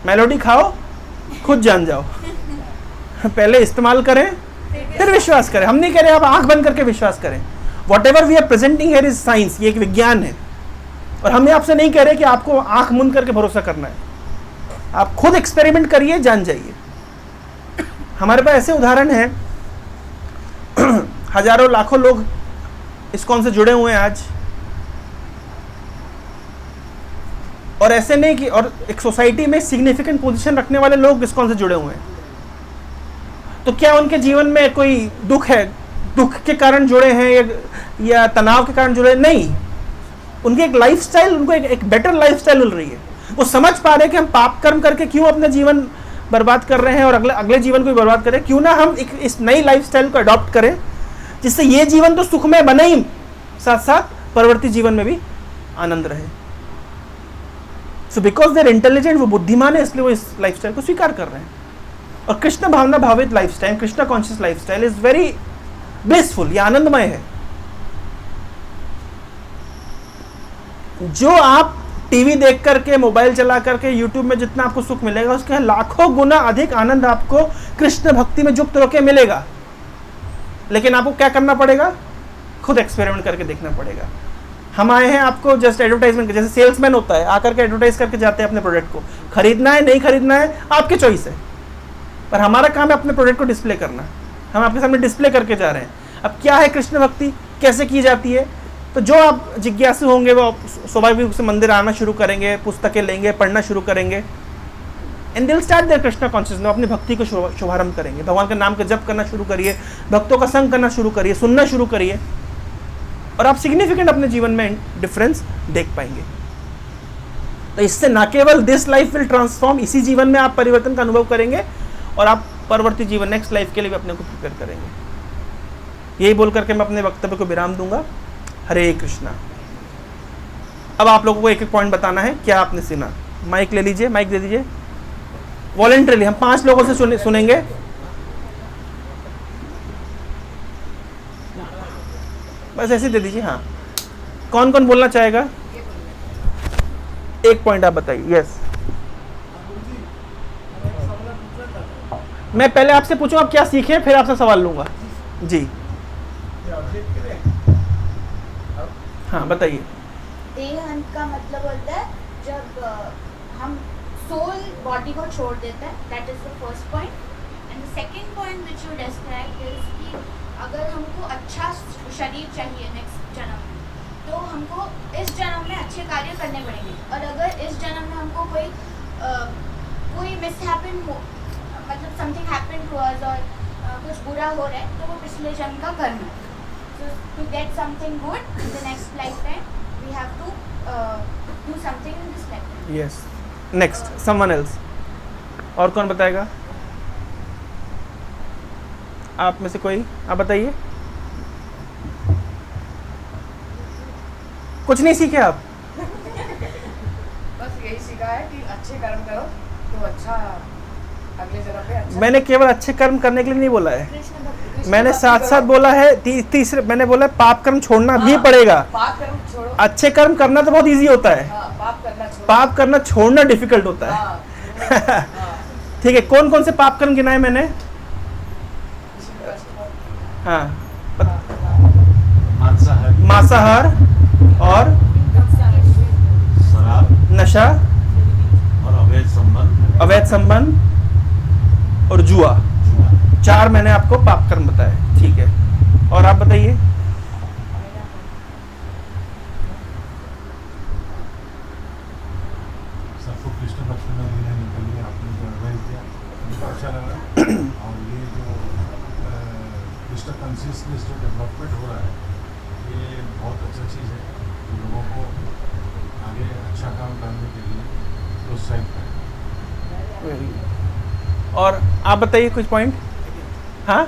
S1: मेलोडी खाओ, खुद जान जाओ। पहले इस्तेमाल करें फिर विश्वास करें। हम नहीं कह रहे आप आंख बंद करके विश्वास करें। Whatever we are presenting here is science, ये एक विज्ञान है। और हम आपसे नहीं कह रहे कि आपको आंख मुंद करके भरोसा करना है। आप खुद एक्सपेरिमेंट करिए, जान जाइए। हमारे पास ऐसे उदाहरण हैं, हजारों लाखों लोग इस्कॉन से जुड़े हुए हैं आज। और ऐसे नहीं कि, और एक सोसाइटी में सिग्निफिकेंट पोजीशन रखने वाले लोग इस्कॉन से जुड़े हुए हैं। तो क्या उनके जीवन में कोई दुख है, दुख के कारण जुड़े हैं या तनाव के कारण जुड़े? नहीं, उनकी एक लाइफस्टाइल, उनको एक बेटर लाइफस्टाइल मिल रही है। वो समझ पा रहे हैं कि हम पाप कर्म करके क्यों अपना जीवन बर्बाद कर रहे हैं और अगले जीवन को भी बर्बाद करें। क्यों ना हम इस नई लाइफस्टाइल को अडॉप्ट करें, जिससे ये जीवन तो सुखमय बने ही, साथ साथ परवर्ती जीवन में भी आनंद रहे। So because they are intelligent, वो बुद्धिमान है, इसलिए वो इस लाइफस्टाइल को स्वीकार कर रहे हैं। और कृष्ण भावना भावित lifestyle, Krishna conscious lifestyle is very blissful, ये आनंदमय है। जो आप टीवी देख करके, मोबाइल चला करके, यूट्यूब में जितना आपको सुख मिलेगा, उसके लाखों गुना अधिक आनंद आपको कृष्ण भक्ति में युक्त होकर मिलेगा। लेकिन आपको क्या करना पड़ेगा? खुद एक्सपेरिमेंट करके देखना पड़ेगा। हम आए हैं आपको जस्ट एडवर्टाइजमेंट, जैसे सेल्समैन होता है, आकर के एडवर्टाइज करके जाते हैं अपने प्रोडक्ट को। खरीदना है नहीं खरीदना है आपकी चॉइस है, पर हमारा काम है अपने प्रोडक्ट को डिस्प्ले करना। हम आपके सामने डिस्प्ले करके जा रहे हैं। अब क्या है कृष्ण भक्ति, कैसे की जाती है? तो जो आप जिज्ञासु होंगे वो स्वाभाविक रूप से मंदिर आना शुरू करेंगे, पुस्तकें लेंगे, पढ़ना शुरू करेंगे, and they will start their Krishna consciousness. अपनी भक्ति को शुभारंभ करेंगे। भगवान के नाम का जप करना शुरू करिए, भक्तों का संग करना शुरू करिए, सुनना शुरू करिए, और आप सिग्निफिकेंट अपने जीवन में डिफरेंस देख पाएंगे। तो इससे ना केवल दिस लाइफ विल ट्रांसफॉर्म, इसी जीवन में आप परिवर्तन का अनुभव करेंगे, और आप परवर्ती जीवन, नेक्स्ट लाइफ के लिए भी अपने को प्रिपेयर करेंगे। यही बोल करके मैं अपने वक्तव्य को विराम दूंगा। हरे कृष्णा। अब आप लोगों को एक एक पॉइंट बताना है, क्या आपने सुना। माइक ले लीजिए, माइक दे दीजिए वॉलेंटरीली। हम 5 लोगों से सुनेंगे। बस ऐसे दे दीजिए। हाँ, कौन कौन बोलना चाहेगा? एक पॉइंट आप बताइए। यस। मैं पहले आपसे पूछूंगा आप क्या सीखे, फिर आपसे सवाल लूंगा जी। हाँ बताइए।
S2: देह अंत का मतलब होता है जब हम सोल बॉडी को छोड़ देता है, that is the first point. And the second point which you describe is कि अगर हमको अच्छा शरीर चाहिए नेक्स्ट जन्म में, तो हमको इस जन्म में अच्छे कार्य करने पड़ेंगे। और अगर इस जन्म में हमको कोई मिसहैपन हो, मतलब समथिंग हैपन टू अस और कुछ बुरा हो रहा है, तो वो पिछले जन्म का कर्म है। So to get something good in the next lifetime we have to do something in this lifetime.
S1: Yes, next someone else. और कौन बताएगा? आप में से कोई, आप बताइए। कुछ नहीं सीखे आप?
S3: बस यही सीखा है कि अच्छे कर्म करो तो अच्छा अगले जन्म पे अच्छा।
S1: मैंने केवल अच्छे कर्म करने के लिए नहीं बोला है,
S2: कृष्ण भक्ति।
S1: मैंने साथ साथ बोला है तीसरे मैंने बोला पाप कर्म छोड़ना भी
S3: हाँ,
S1: पड़ेगा।
S3: पाप कर्म छोड़ो।
S1: अच्छे कर्म करना तो बहुत इजी होता है,
S3: हाँ, पाप करना छोड़ो।
S1: पाप करना छोड़ना डिफिकल्ट होता है।
S3: हाँ, हाँ,
S1: ठीक है, कौन कौन से पाप कर्म गिनाए मैंने?
S3: किसी भी कष्ट को-
S1: हाँ,
S4: मांसाहारी,
S1: मांसाहार और
S4: शराब
S1: नशा,
S4: और अवैध संबंध,
S1: अवैध संबंध और जुआ।
S4: जुआ।
S1: 4 मैंने आपको पाप कर्म बताए। ठीक है, और आप बताइए।
S4: सबको कृष्ण भक्ति में लेने के लिए आपने जो एडवाइस दिया मुझे अच्छा लगा। और ये जो कृष्ण कॉन्शियसनेस जो डेवलपमेंट हो रहा है, ये बहुत अच्छा चीज़ है। तो लोगों को आगे अच्छा काम करने के लिए प्रोत्साहित करें।
S1: और आप बताइए कुछ पॉइंट। हाँ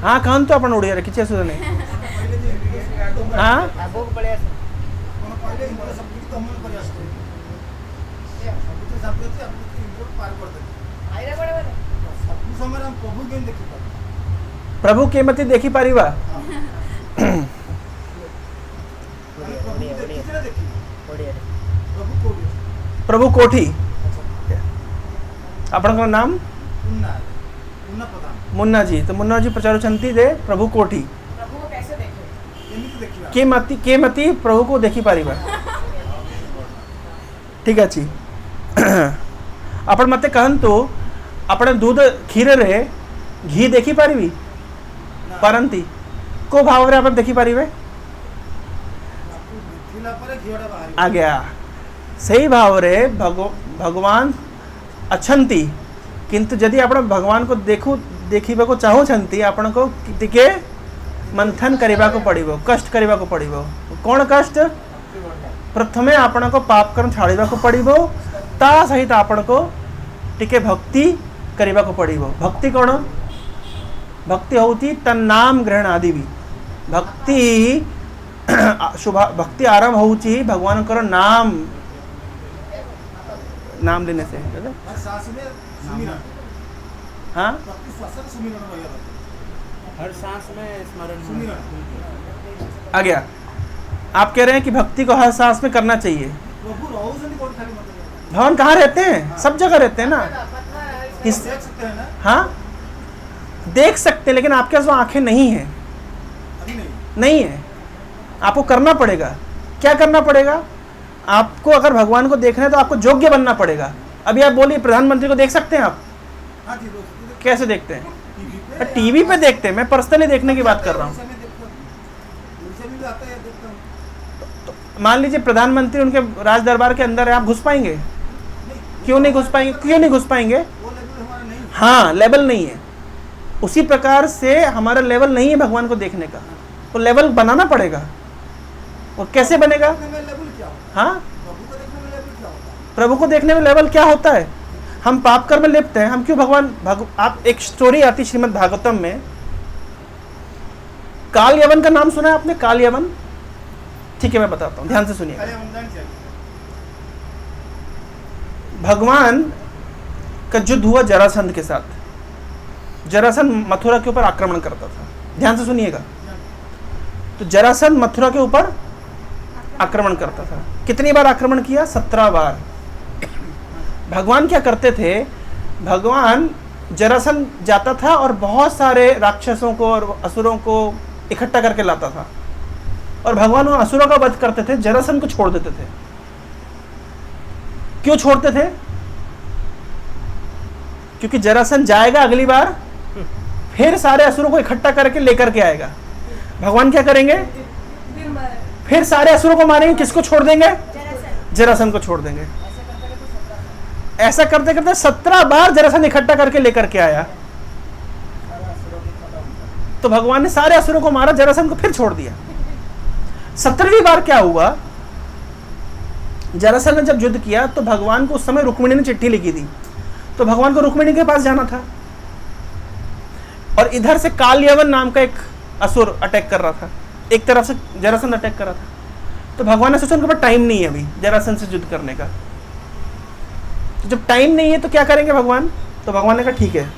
S1: हाँ, कान तो अपन उड़िया किसी असुविधा नहीं। हाँ
S3: आइरा बड़े बड़े।
S1: प्रभु केमती देखी पारिबा। प्रभु कोठी। आपन नाम मुन्ना जी। तो मुन्ना जी पचारुचंती दे प्रभु कोठी
S3: प्रभु को कैसे देखे?
S1: केमती प्रभु को देखी पारिबा। ठीक अच्छी। आपण मते कहंतु आपण दूध क्षीर रे घी देखी पारिबी पारंती को भाव रे आपण देखी पारिबे आ गया सही भाव रे भगवान अछंती किंतु यदि आपण भगवान को देखिबा को चाहू छंती आपण को टिके मंथन करबा को पड़िबो कष्ट करबा को पड़िबो कोन कष्ट प्रथमे आपण को पाप कर्म छाड़ीबा को पड़िबो ता सहित आपण को टिके भक्ति करबा को पड़िबो भक्ति कोन भक्ति होती तन्नाम ग्रहण आदि भी भक्ति शुभ भक्ति आरंभ होची भगवान को नाम लेने से हाँ
S5: हर सांस में स्मरण
S1: आ गया। आप कह रहे हैं कि भक्ति को हर सांस में करना चाहिए। भगवान कहाँ रहते हैं? सब जगह रहते हैं ना। किस हाँ देख सकते हैं, लेकिन आपके पास वो आंखें नहीं है। नहीं है, आपको करना पड़ेगा। क्या करना पड़ेगा? आपको अगर भगवान को देखना है तो आपको योग्य बनना पड़ेगा। अभी आप बोलिए प्रधानमंत्री को देख सकते हैं आप? कैसे देखते हैं? टीवी पे देखते हैं। मैं पर्सनली देखने की बात कर रहा हूँ। तो मान लीजिए प्रधानमंत्री उनके राज दरबार के अंदर है, आप घुस पाएंगे? क्यों नहीं घुस पाएंगे? क्यों नहीं घुस पाएंगे? हाँ, लेवल नहीं है। उसी प्रकार से हमारा लेवल नहीं है भगवान को देखने का, तो लेवल बनाना पड़ेगा। और कैसे बनेगा? हाँ, प्रभु को देखने में लेवल क्या होता है? हम पाप कर्म में लिप्त हैं, हम क्यों आप एक स्टोरी आती श्रीमद् भागवतम में, काल यवन का नाम सुना है आपने? काल यवन? ठीक है, मैं बताता हूँ, ध्यान से सुनिए। भगवान का युद्ध हुआ जरासंध के साथ। जरासंध मथुरा के ऊपर आक्रमण करता था। ध्यान से सुनिएगा। तो जरासंध मथुरा के ऊपर आक्रमण करता था। कितनी बार आक्रमण किया? 17 बार। भगवान क्या करते थे? भगवान जरासंध जाता था और बहुत सारे राक्षसों को और असुरों को इकट्ठा करके लाता था, और भगवान उन असुरों का वध करते थे, जरासंध को छोड़ देते थे। क्यों छोड़ते थे? क्योंकि जरासंध जाएगा अगली बार, फिर सारे असुरों को इकट्ठा करके लेकर के आएगा। भगवान क्या करेंगे? फिर सारे असुरों को मारेंगे, किसको छोड़ देंगे? जरासंध को छोड़ देंगे। ऐसा करते करते 17 बार जरासंध इकट्ठा करके लेकर के आया। तो भगवान ने सारे असुरों को मारा, जरासंध को फिर छोड़ दिया। 17वीं बार क्या हुआ? जरासंध ने जब युद्ध किया तो भगवान को उस समय रुक्मिणी ने चिट्ठी लिखी थी, तो भगवान को रुक्मिणी के पास जाना था, और इधर से कालयवन नाम का एक असुर अटैक कर रहा था, एक तरफ से जरासंध अटैक कर रहा था। तो भगवान ने सोचा उनके पास टाइम नहीं है अभी जरासंध से युद्ध करने का। तो जब टाइम नहीं है तो क्या करेंगे भगवान? तो भगवान ने कहा ठीक है।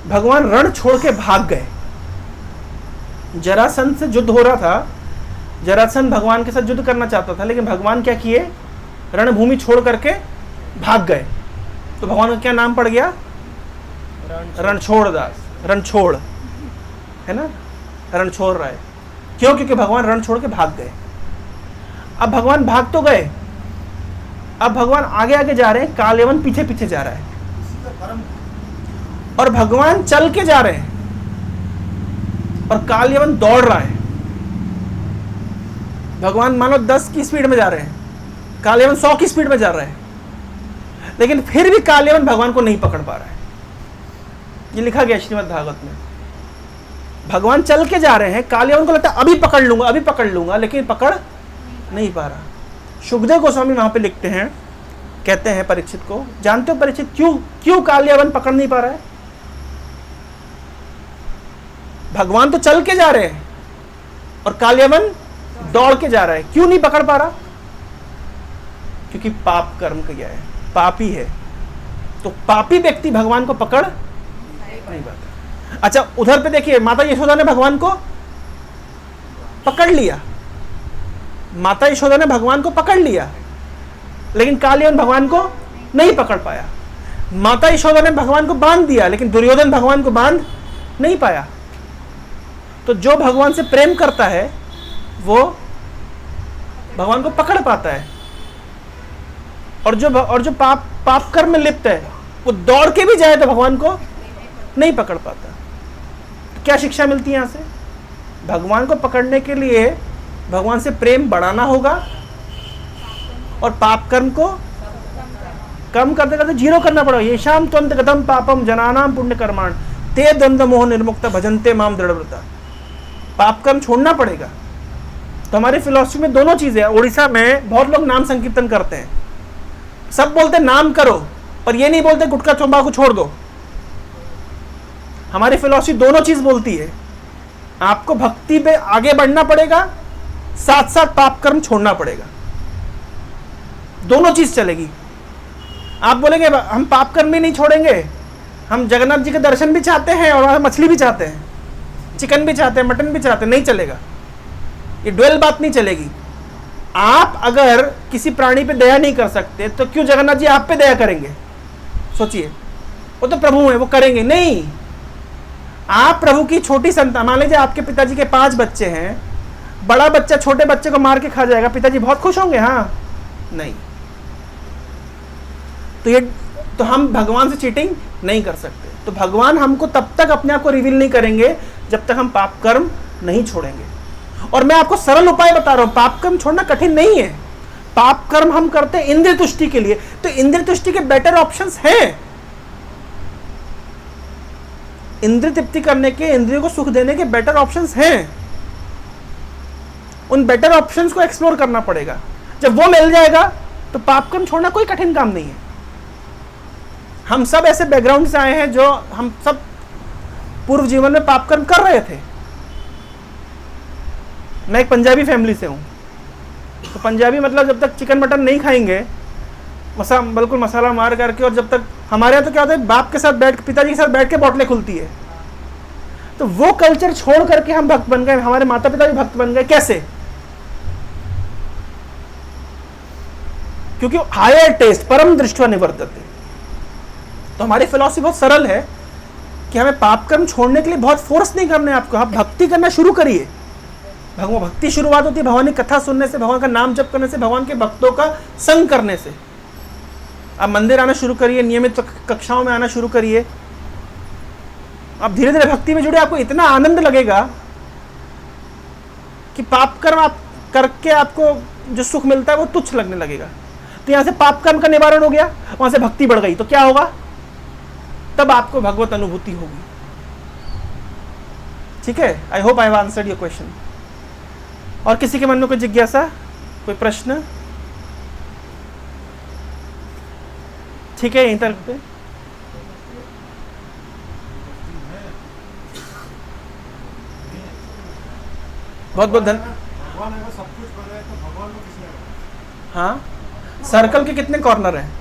S1: भगवान रण छोड़ के भाग गए। जरासंध से युद्ध हो रहा था, जरासंध भगवान के साथ युद्ध करना चाहता था, लेकिन भगवान क्या किए? रणभूमि छोड़ करके भाग गए। तो भगवान का क्या नाम पड़ गया? रणछोड़ दास, रणछोड़, है ना, रणछोड़ राय। क्यों? क्योंकि भगवान रण छोड़ के भाग गए। अब भगवान भाग तो गए, अब भगवान आगे आगे जा रहे हैं, कालयवन पीछे पीछे जा रहा है, और भगवान चल के जा रहे हैं और कालयवन दौड़ रहा है। भगवान मानो 10 की स्पीड में जा रहे हैं, कालयवन 100 की स्पीड में जा रहा है, लेकिन फिर भी कालयवन भगवान को नहीं पकड़ पा रहा है। ये लिखा गया श्रीमद् भागवत में। भगवान चल के जा रहे हैं, कालयवन को लगता है अभी पकड़ लूंगा, अभी पकड़ लूंगा, लेकिन पकड़ नहीं पा रहा। सुखदेव गोस्वामी वहां पे लिखते हैं, कहते हैं परीक्षित को, जानते हो परीक्षित क्यों कालयवन पकड़ नहीं पा रहा है? भगवान तो चल के जा रहे हैं और कालयवन दौड़ के जा रहा है, क्यों नहीं पकड़ पा रहा? क्योंकि पाप कर्म किया है, पापी है। तो पापी व्यक्ति भगवान को पकड़ नहीं पाता। अच्छा, उधर पे देखिए, माता यशोदा ने भगवान को पकड़ लिया, माता यशोदा ने भगवान को पकड़ लिया, लेकिन कालयवन भगवान को नहीं पकड़ पाया। माता यशोदा ने भगवान को बांध दिया, लेकिन दुर्योधन भगवान को बांध नहीं पाया। तो जो भगवान से प्रेम करता है वो भगवान को पकड़ पाता है, और जो पाप कर्म में लिप्त है वो दौड़ के भी जाए तो भगवान को नहीं पकड़ पाता। तो क्या शिक्षा मिलती है यहां से? भगवान को पकड़ने के लिए भगवान से प्रेम बढ़ाना होगा, और पाप कर्म को कम करते करते जीरो करना पड़ेगा। ये शाम त्वंत गतम पापम जनानाम पुण्य कर्माण ते द्वंद्व मोह निर्मुक्त भजन्ते माम दृढ़व्रता। पाप कर्म छोड़ना पड़ेगा। तो हमारी फिलॉसफी में दोनों चीजें हैं। उड़ीसा में बहुत लोग नाम संकीर्तन करते हैं, सब बोलते नाम करो, पर ये नहीं बोलते गुटखा तंबाकू छोड़ दो। हमारी फिलॉसफी दोनों चीज बोलती है, आपको भक्ति पे आगे बढ़ना पड़ेगा, साथ साथ पाप कर्म छोड़ना पड़ेगा। दोनों चीज चलेगी। आप बोलेंगे हम पाप कर्म भी नहीं छोड़ेंगे, हम जगन्नाथ जी के दर्शन भी चाहते हैं और मछली भी चाहते हैं, चिकन भी चाहते हैं, मटन भी चाहते हैं, नहीं चलेगा। ये ड्वेल बात नहीं चलेगी। आप अगर किसी प्राणी पे दया नहीं कर सकते तो क्यों जगन्नाथ जी आप पे दया करेंगे? सोचिए, वो तो प्रभु हैं, वो करेंगे नहीं। आप प्रभु की छोटी संतान, मान लीजिए आपके पिताजी के 5 बच्चे हैं, बड़ा बच्चा छोटे बच्चे को मार के खा जाएगा, पिताजी बहुत खुश होंगे? हाँ, नहीं। तो हम भगवान से चीटिंग नहीं कर सकते। तो भगवान हमको तब तक अपने आप को रिवील नहीं करेंगे जब तक हम पाप कर्म नहीं छोड़ेंगे। और मैं आपको सरल उपाय बता रहा हूं, पाप कर्म छोड़ना कठिन नहीं है। पाप कर्म हम करते हैं इंद्रिय तुष्टि के लिए, तो इंद्रिय तुष्टि के बेटर ऑप्शंस हैं। इंद्रिय तृप्ति करने के, इंद्रियों को सुख देने के बेटर ऑप्शंस हैं। उन बेटर ऑप्शंस को एक्सप्लोर करना पड़ेगा। जब वो मिल जाएगा तो पाप कर्म छोड़ना कोई कठिन काम नहीं है। हम सब ऐसे बैकग्राउंड से आए हैं जो हम सब पूर्व जीवन में पाप कर्म कर रहे थे। मैं एक पंजाबी फैमिली से हूं, तो पंजाबी मतलब जब तक चिकन मटन नहीं खाएंगे, बिल्कुल मसाला मार करके, और जब तक हमारे यहाँ तो क्या होता है, बाप के साथ बैठ, पिताजी के साथ बैठ के बोतलें खुलती है। तो वो कल्चर छोड़ करके हम भक्त बन गए, हमारे माता पिता भी भक्त बन गए। कैसे? क्योंकि हायर टेस्ट परम दृष्टवा निवर्तते। तो हमारी फिलॉसफी बहुत सरल है, कि हमें पाप कर्म छोड़ने के लिए बहुत फोर्स नहीं करना है आपको, आप भक्ति करना शुरू करिए। भगवान भक्ति शुरुआत होती है भगवान की कथा सुनने से, भगवान का नाम जप करने से, भगवान के भक्तों का संग करने से। आप मंदिर आना शुरू करिए, नियमित कक्षाओं में आना शुरू करिए, आप धीरे धीरे भक्ति में जुड़े, आपको इतना आनंद लगेगा कि पाप कर्म आप करके आपको जो सुख मिलता है वो तुच्छ लगने लगेगा। तो यहां से पाप कर्म का निवारण हो गया, वहां से भक्ति बढ़ गई, तो क्या होगा? तब आपको भगवत अनुभूति होगी। ठीक है, I hope I have answered your question. और किसी के मन में कोई जिज्ञासा, कोई प्रश्न? ठीक है, यहीं तक पे बहुत बहुत धन्यवाद।
S4: भगवान अगर सब कुछ बनाए तो भगवान को किसने बनाया?
S1: हाँ, सर्कल के कितने कॉर्नर हैं?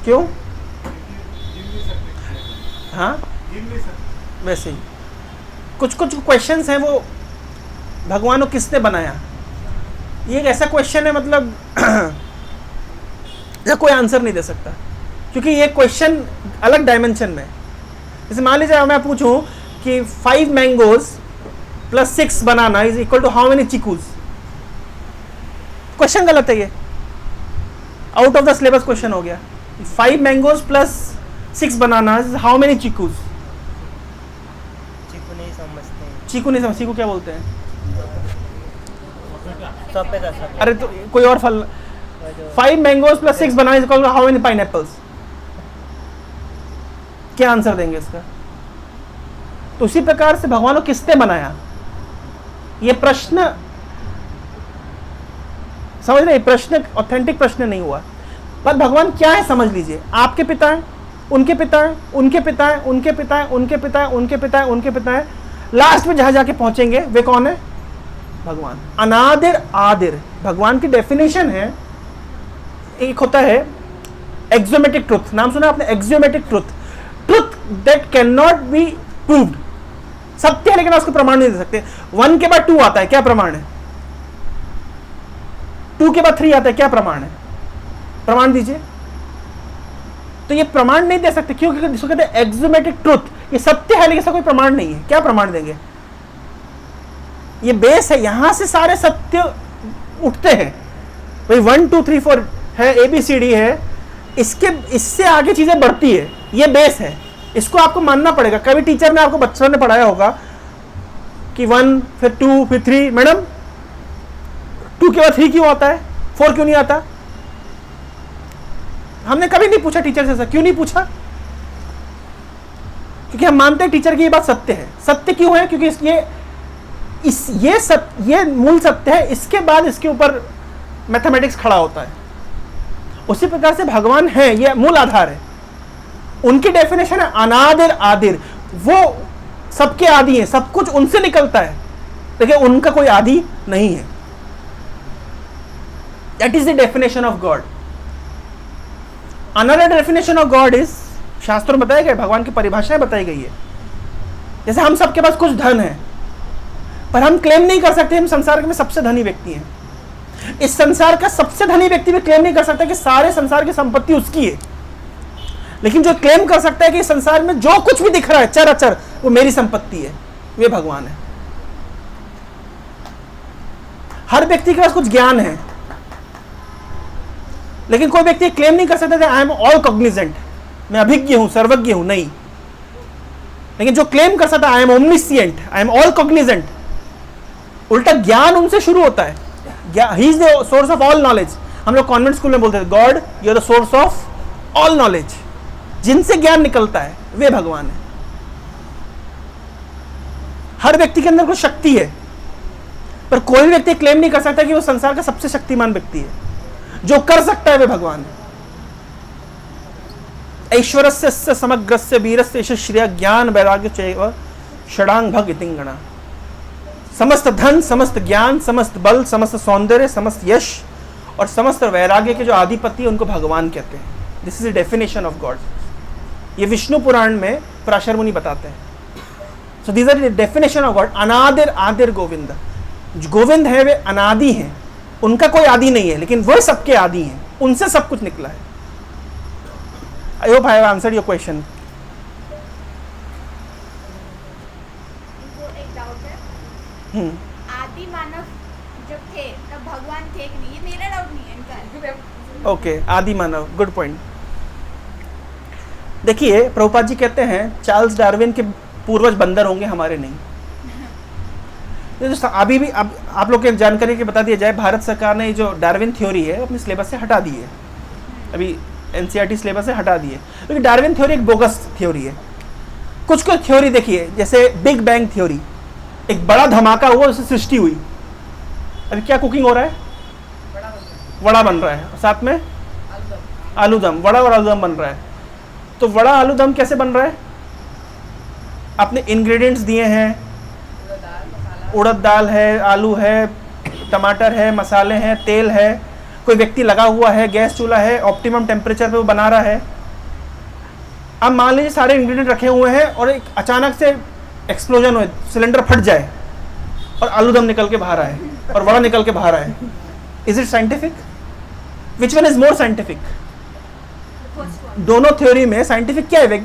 S1: क्यों?
S4: गिन नहीं सकते।
S1: हाँ,
S4: गिन नहीं सकते।
S1: वैसे ही कुछ कुछ क्वेश्चंस हैं, वो भगवान को किसने बनाया, ये एक ऐसा क्वेश्चन है मतलब या कोई आंसर नहीं दे सकता, क्योंकि ये क्वेश्चन अलग डायमेंशन में। जैसे मान लीजिए मैं पूछूं कि 5 mangoes plus 6 banana is equal to how many chikoos, question गलत है, ये out of the syllabus question हो गया। 5 mangoes plus 6 banana is how many chikoos.
S5: Chikoo नहीं समझते हैं।
S1: चीकू नहीं समझ, चीकू क्या बोलते हैं?
S5: सपेदा सपेदा।
S1: अरे तो कोई और फल। 5 mangoes plus 6 banana is equal to how many pineapples. क्या आंसर देंगे इसका? तो उसी प्रकार से भगवान को किसने बनाया, ये प्रश्न समझ रहे, प्रश्न ऑथेंटिक प्रश्न नहीं हुआ। पर भगवान क्या है समझ लीजिए, आपके पिता हैं, उनके पिता हैं, उनके पिता हैं, उनके पिता हैं, उनके पिता हैं, उनके पिता हैं, उनके पिता हैं, लास्ट में जहां जाके पहुंचेंगे वे कौन है? भगवान। अनादिर आदिर भगवान की डेफिनेशन है। एक होता है एक्सियोमेटिक ट्रुथ, नाम सुना आपने? Axiomatic truth, truth that can not be proved. सत्य है लेकिन आप उसको प्रमाण नहीं दे सकते। 1 के बाद 2 आता है, क्या प्रमाण है? 2 के बाद 3 आता है, क्या प्रमाण है? प्रमाण दीजिए। तो ये प्रमाण नहीं दे सकते, क्योंकि इसको कहते हैं एक्सियोमेटिक ट्रुथ। ये सत्य है लेकिन इसका कोई प्रमाण नहीं है, क्या प्रमाण देंगे? ये बेस है, यहां से सारे सत्य उठते हैं। भाई 1 2 3 4 है, ABCD है, इससे आगे चीजें बढ़ती है, ये बेस है, इसको आपको मानना पड़ेगा। कभी टीचर ने आपको, बच्चों ने पढ़ाया होगा कि 1 फिर 2 फिर 3, मैडम 2 के बाद 3 क्यों आता है, 4 क्यों नहीं आता? हमने कभी नहीं पूछा टीचर से ऐसा, क्यों नहीं पूछा? क्योंकि हम मानते हैं टीचर की ये बात सत्य है। सत्य क्यों है? क्योंकि ये मूल सत्य है, इसके बाद इसके ऊपर मैथमेटिक्स खड़ा होता है। उसी प्रकार से भगवान है, ये मूल आधार है। उनकी डेफिनेशन है अनादिर आदिर, वो सबके आदि हैं, सब कुछ उनसे निकलता है, लेकिन उनका कोई आदि नहीं है। That is the definition of God. Another definition of God is, शास्त्रों में बताया गया, भगवान की परिभाषाएं बताई गई है। जैसे हम सबके पास कुछ धन है, पर हम क्लेम नहीं कर सकते हम संसार में सबसे धनी व्यक्ति हैं। इस संसार का सबसे धनी व्यक्ति भी क्लेम नहीं कर सकता कि सारे संसार की संपत्ति उसकी है, लेकिन जो क्लेम कर सकता है कि इस संसार में जो कुछ भी दिख रहा है चराचर वो मेरी संपत्ति है, वे भगवान है। हर व्यक्ति के पास कुछ ज्ञान है, लेकिन कोई व्यक्ति क्लेम नहीं कर सकता आई एम ऑल कॉग्निजेंट, मैं अभिज्ञ हूं, सर्वज्ञ हूं, नहीं। लेकिन जो क्लेम कर सकता I am omniscient, I am all cognizant, उल्टा ज्ञान उनसे शुरू होता है। He is the source of all knowledge. हम लोग कॉन्वेंट स्कूल में बोलते थे God you are the source of all knowledge. जिनसे ज्ञान निकलता है वे भगवान है। हर व्यक्ति के अंदर कुछ शक्ति है, पर कोई व्यक्ति क्लेम नहीं कर सकता कि वो संसार का सबसे शक्तिमान व्यक्ति है। जो कर सकता है वे भगवान है। ऐश्वर्यस्य समग्रस्य वीरस्य श्रेय ज्ञान वैराग्य चैव षडांग भग इतिंगणा। समस्त धन, समस्त ज्ञान, समस्त बल, समस्त सौंदर्य, समस्त यश और समस्त वैराग्य के जो आधिपति है उनको भगवान कहते हैं। This is the definition of God. ये विष्णु पुराण में पराशर मुनि बताते हैं। So these are the definition of God. अनादिर आदिर गोविंद, जो गोविंद है वे अनादि हैं, उनका कोई आदि नहीं है, लेकिन वह सबके आदि हैं, उनसे सब कुछ निकला है। I hope I have answered your question.
S2: आदि मानव जब थे तब भगवान थे कि नहीं, ये मेरा डाउट नहीं है इनका।
S1: ओके, आदि मानव, गुड पॉइंट। देखिए प्रभुपाद जी कहते हैं चार्ल्स डार्विन के पूर्वज बंदर होंगे, हमारे नहीं। ये जो अभी भी अब आप लोग के जानकारी के बता दिया जाए, भारत सरकार ने जो डार्विन थ्योरी है अपने सिलेबस से हटा दी है, अभी एनसीईआरटी सिलेबस से हटा दी है, क्योंकि डार्विन थ्योरी एक बोगस थ्योरी है। कुछ थ्योरी देखिए, जैसे बिग बैंग थ्योरी, एक बड़ा धमाका हुआ, उससे सृष्टि हुई। अभी क्या कुकिंग हो रहा है? वड़ा बन रहा है, साथ में आलूदम, वड़ा और आलूदम बन रहा है। तो वड़ा आलूदम कैसे बन रहा है? आपने इंग्रेडिएंट्स दिए हैं, उड़द दाल है, आलू है, टमाटर है, मसाले हैं, तेल है, कोई व्यक्ति लगा हुआ है, गैस चूल्हा है, ऑप्टिमम टेम्परेचर पे वो बना रहा है। अब मान लीजिए सारे इंग्रेडिएंट रखे हुए हैं और एक अचानक से एक्सप्लोजन हो, सिलेंडर फट जाए और आलूदम निकल के बाहर आए और वड़ा निकल के बाहर आए। Is it scientific? Which one is more scientific? दोनों थ्योरी में साइंटिफिक क्या है?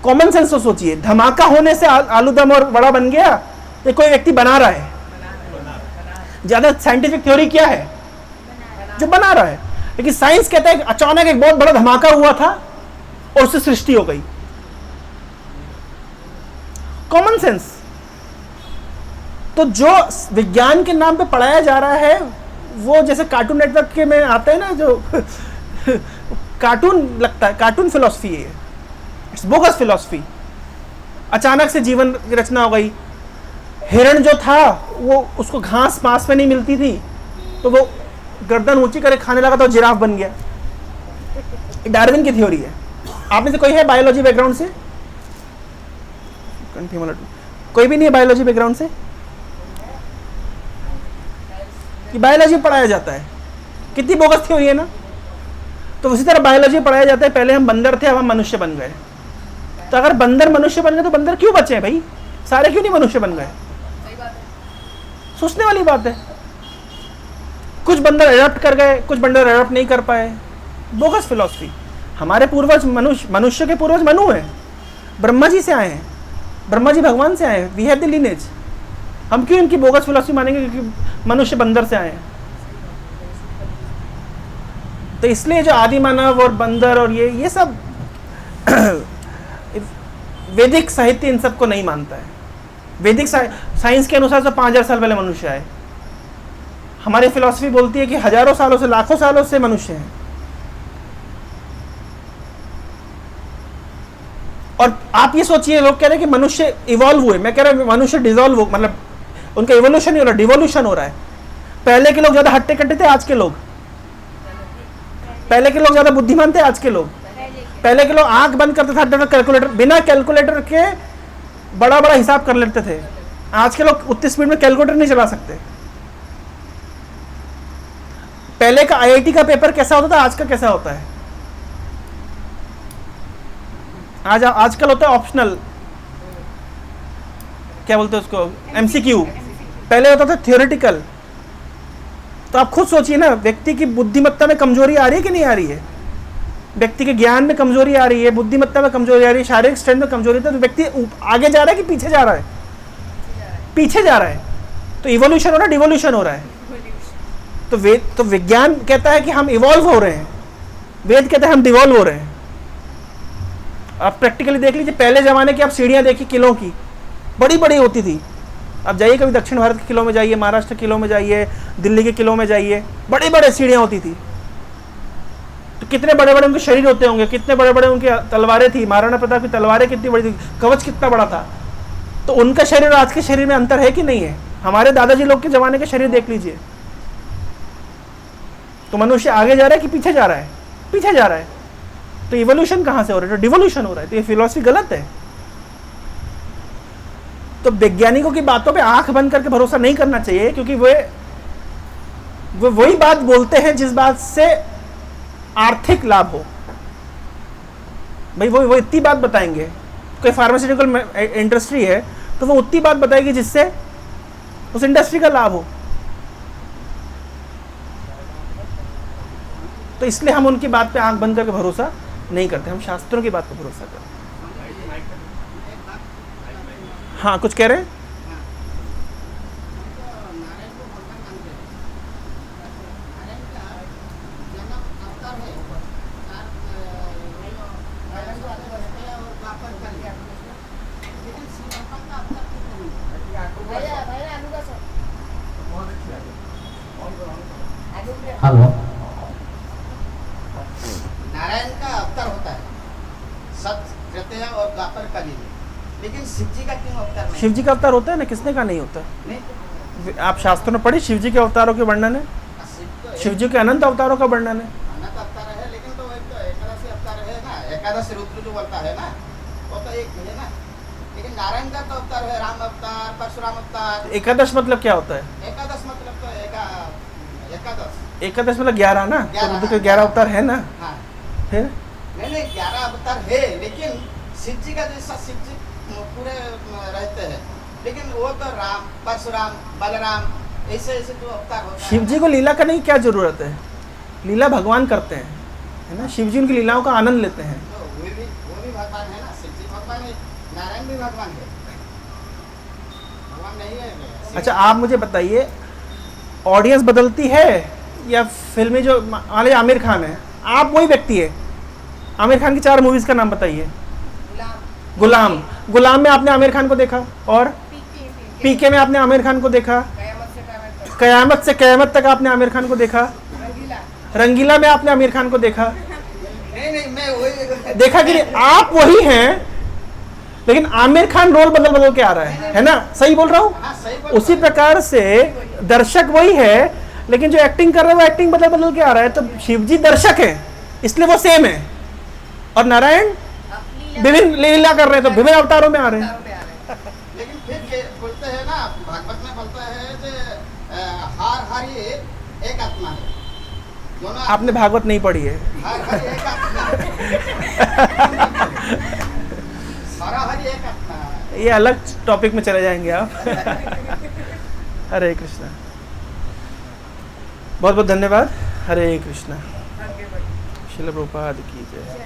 S1: कॉमन सेंस तो सोचिए, धमाका होने से आलूदम और वड़ा बन गया, ये कोई व्यक्ति बना रहा है। ज्यादा साइंटिफिक थ्योरी क्या है? जो बना रहा है। लेकिन साइंस कहता है कि अचानक एक बहुत बड़ा धमाका हुआ था और उससे सृष्टि हो गई। Common sense. तो जो विज्ञान के नाम पे पढ़ाया जा रहा है वो जैसे कार्टून नेटवर्क के में आते हैं ना, जो कार्टून लगता है, कार्टून फिलॉसफी है, इट्स बोगस फिलॉसफी। अचानक से जीवन की रचना हो गई। हिरण जो था वो, उसको घास पास में नहीं मिलती थी तो वो गर्दन ऊंची करे खाने लगा तो जिराफ बन गया। डार्विन की थ्योरी है। आप में से कोई है बायोलॉजी बैकग्राउंड से? कोई भी नहीं है बायोलॉजी बैकग्राउंड से? कि बायोलॉजी पढ़ाया जाता है, कितनी बोगस थ्योरी है ना। तो उसी तरह बायोलॉजी पढ़ाया जाता है, पहले हम बंदर थे अब हम मनुष्य बन गए। तो अगर बंदर मनुष्य बन गए तो बंदर क्यों बचे भाई? सारे क्यों नहीं मनुष्य बन गए? सोचने वाली बात है। कुछ बंदर एडप्ट कर गए, कुछ बंदर एडप्ट नहीं कर पाए। Bogus philosophy. हमारे पूर्वज मनुष्य के पूर्वज मनु हैं, ब्रह्मा जी से आए हैं, ब्रह्मा जी भगवान से आए हैं। We have the lineage. हम क्यों इनकी बोगस फिलॉसफी मानेंगे क्योंकि मनुष्य बंदर से आए हैं? तो इसलिए जो आदि मानव और बंदर और ये सब वैदिक साहित्य इन सबको नहीं मानता है। वैदिक साइंस के अनुसार तो 5000 साल पहले मनुष्य आए। हमारी फिलॉसफी बोलती है कि हजारों सालों से, लाखों सालों से मनुष्य हैं। और आप ये सोचिए, लोग कह रहे हैं कि मनुष्य इवॉल्व हुए, मैं कह रहा हूं मनुष्य डिजॉल्व हो, मतलब उनका इवोल्यूशन नहीं हो रहा, डिवोल्यूशन हो रहा है। पहले के लोग ज्यादा हट्टे कट्टे थे, आज के लोग? पहले के लोग ज्यादा बुद्धिमान थे, आज के लोग? पहले के लोग आंख बंद करते थे, कैलकुलेटर, बिना कैलकुलेटर के बड़ा बड़ा हिसाब कर लेते थे। आज के लोग उतनी स्पीड में कैलकुलेटर नहीं चला सकते। पहले का आईआईटी का पेपर कैसा होता था, आज का कैसा होता है? आजकल होता है ऑप्शनल, क्या बोलते हैं उसको, एमसीक्यू। पहले होता था थियोरेटिकल। तो आप खुद सोचिए ना, व्यक्ति की बुद्धिमत्ता में कमजोरी आ रही है कि नहीं आ रही है? व्यक्ति के ज्ञान में कमजोरी आ रही है, बुद्धिमत्ता में कमजोरी आ रही है, शारीरिक स्ट्रेंथ में कमजोरी। तो व्यक्ति आगे जा रहा है कि पीछे जा रहा है? पीछे जा रहा है। तो इवोल्यूशन हो रहा है, डिवोल्यूशन हो रहा है। तो विज्ञान कहता है कि हम इवॉल्व हो रहे हैं, वेद कहता है हम डिवॉल्व हो रहे हैं। आप प्रैक्टिकली देख लीजिए, पहले जमाने की आप सीढ़ियां देखिए किलों की, बड़ी बड़ी होती थी। अब जाइए कभी दक्षिण भारत के किलों में जाइए, महाराष्ट्र के किलों में जाइए, दिल्ली के किलों में जाइए, बड़ी बड़े सीढ़ियां होती थी। तो कितने बड़े बड़े उनके शरीर होते होंगे, कितने बड़े बड़े उनकी तलवारें थी। महाराणा प्रताप की तलवारें कितनी बड़ी थी, कवच कितना बड़ा था। तो उनका शरीर और आज के शरीर में अंतर है कि नहीं है? हमारे दादाजी लोग के जमाने के शरीर देख लीजिए। तो मनुष्य आगे जा रहा है कि पीछे जा रहा है? पीछे जा रहा है। तो इवोल्यूशन कहां से हो रहा है? तो डिवोल्यूशन हो रहा है। तो ये फिलॉसफी गलत है। तो वैज्ञानिकों की बातों पे आंख बंद करके भरोसा नहीं करना चाहिए, क्योंकि वे वही बात बोलते हैं जिस बात से आर्थिक लाभ हो। भाई वो इतनी बात बताएंगे। कोई फार्मास्यूटिकल इंडस्ट्री है तो वो उतनी बात बताएगी जिससे उस इंडस्ट्री का लाभ हो। तो इसलिए हम उनकी बात पे आंख बंद करके भरोसा नहीं करते, हम शास्त्रों की बात पे भरोसा करते। हाँ, कुछ कह रहे हैं?
S6: हेलो।
S7: नारायण का अवतार होता है सत्य, त्रेता और द्वापर कली में, लेकिन शिव जी का क्यों अवतार नहीं?
S1: शिव जी का अवतार होता है ना, किसने का नहीं होता?
S7: नहीं,
S1: आप शास्त्रों में पढ़ी शिव जी के अवतारों के वर्णन है, शिव जी के अनंत अवतारों का वर्णन है।
S7: अनंत अवतार है, लेकिन तो एक तो एकादशी अवतार है ना, एकादश रुद्र जो बोलता है ना, वो तो एक है ना। लेकिन नारायण का तो अवतार है, राम अवतार, परशुराम अवतार।
S1: एकादश मतलब क्या होता है?
S7: एकादश मतलब तो एकादश,
S1: एकादश मतलब 11 ना, तो रुद्र के 11 अवतार है ना।
S7: हाँ
S1: फिर
S7: नहीं 11 अवतार है, लेकिन शिव जी का जैसा शिव जी पूरे रहते हैं, लेकिन वो तो राम, परशुराम, बलराम, ऐसे ऐसे जो अवतार होता है।
S1: शिव जी को लीला करने की क्या जरूरत है? लीला भगवान करते हैं, है ना। शिव जी उनकी लीलाओं का आनंद लेते हैं।
S7: तो वो भी भगवान है ना, शिव जी भगवान है, नारायण भी भगवान है, भगवान नहीं है शिव।
S1: अच्छा आप मुझे बताइए, ऑडियंस बदलती है या फिल्में जो मान लीजिए आमिर खान है, आप वही व्यक्ति है। आमिर खान की 4 मूवीज का नाम बताइए। गुलाम में आपने आमिर खान को देखा, और पीके में आपने आमिर खान को देखा, कयामत से कयामत तक आपने आमिर खान को देखा, रंगीला में आपने आमिर खान को देखा।
S7: नहीं मैं वही
S1: देखा कि नहीं? आप वही हैं, लेकिन आमिर खान रोल बदल बदल के आ रहा है ना। सही बोल रहा हूँ?
S7: हाँ, सही बोल
S1: उसी
S7: रहा
S1: प्रकार से दर्शक वही है, लेकिन जो एक्टिंग कर रहा है वो एक्टिंग बदल बदल के आ रहा है। तो शिव जी दर्शक है, इसलिए वो सेम है, और नारायण विभिन्न लीला कर रहे हैं, तो विभिन्न अवतारों में आ रहे हैं।
S7: लेकिन फिर बोलते हैं ना, भागवत में बोलता है कि हर ही एक आत्मा है, दोनों
S1: आपने भागवत नहीं पढ़ी है।
S7: हर एक आत्मा है, हर एक आत्मा है।
S1: ये अलग टॉपिक में चले जाएंगे आप। हरे कृष्णा, बहुत बहुत धन्यवाद। हरे कृष्णा। श्रील प्रभुपाद की जय।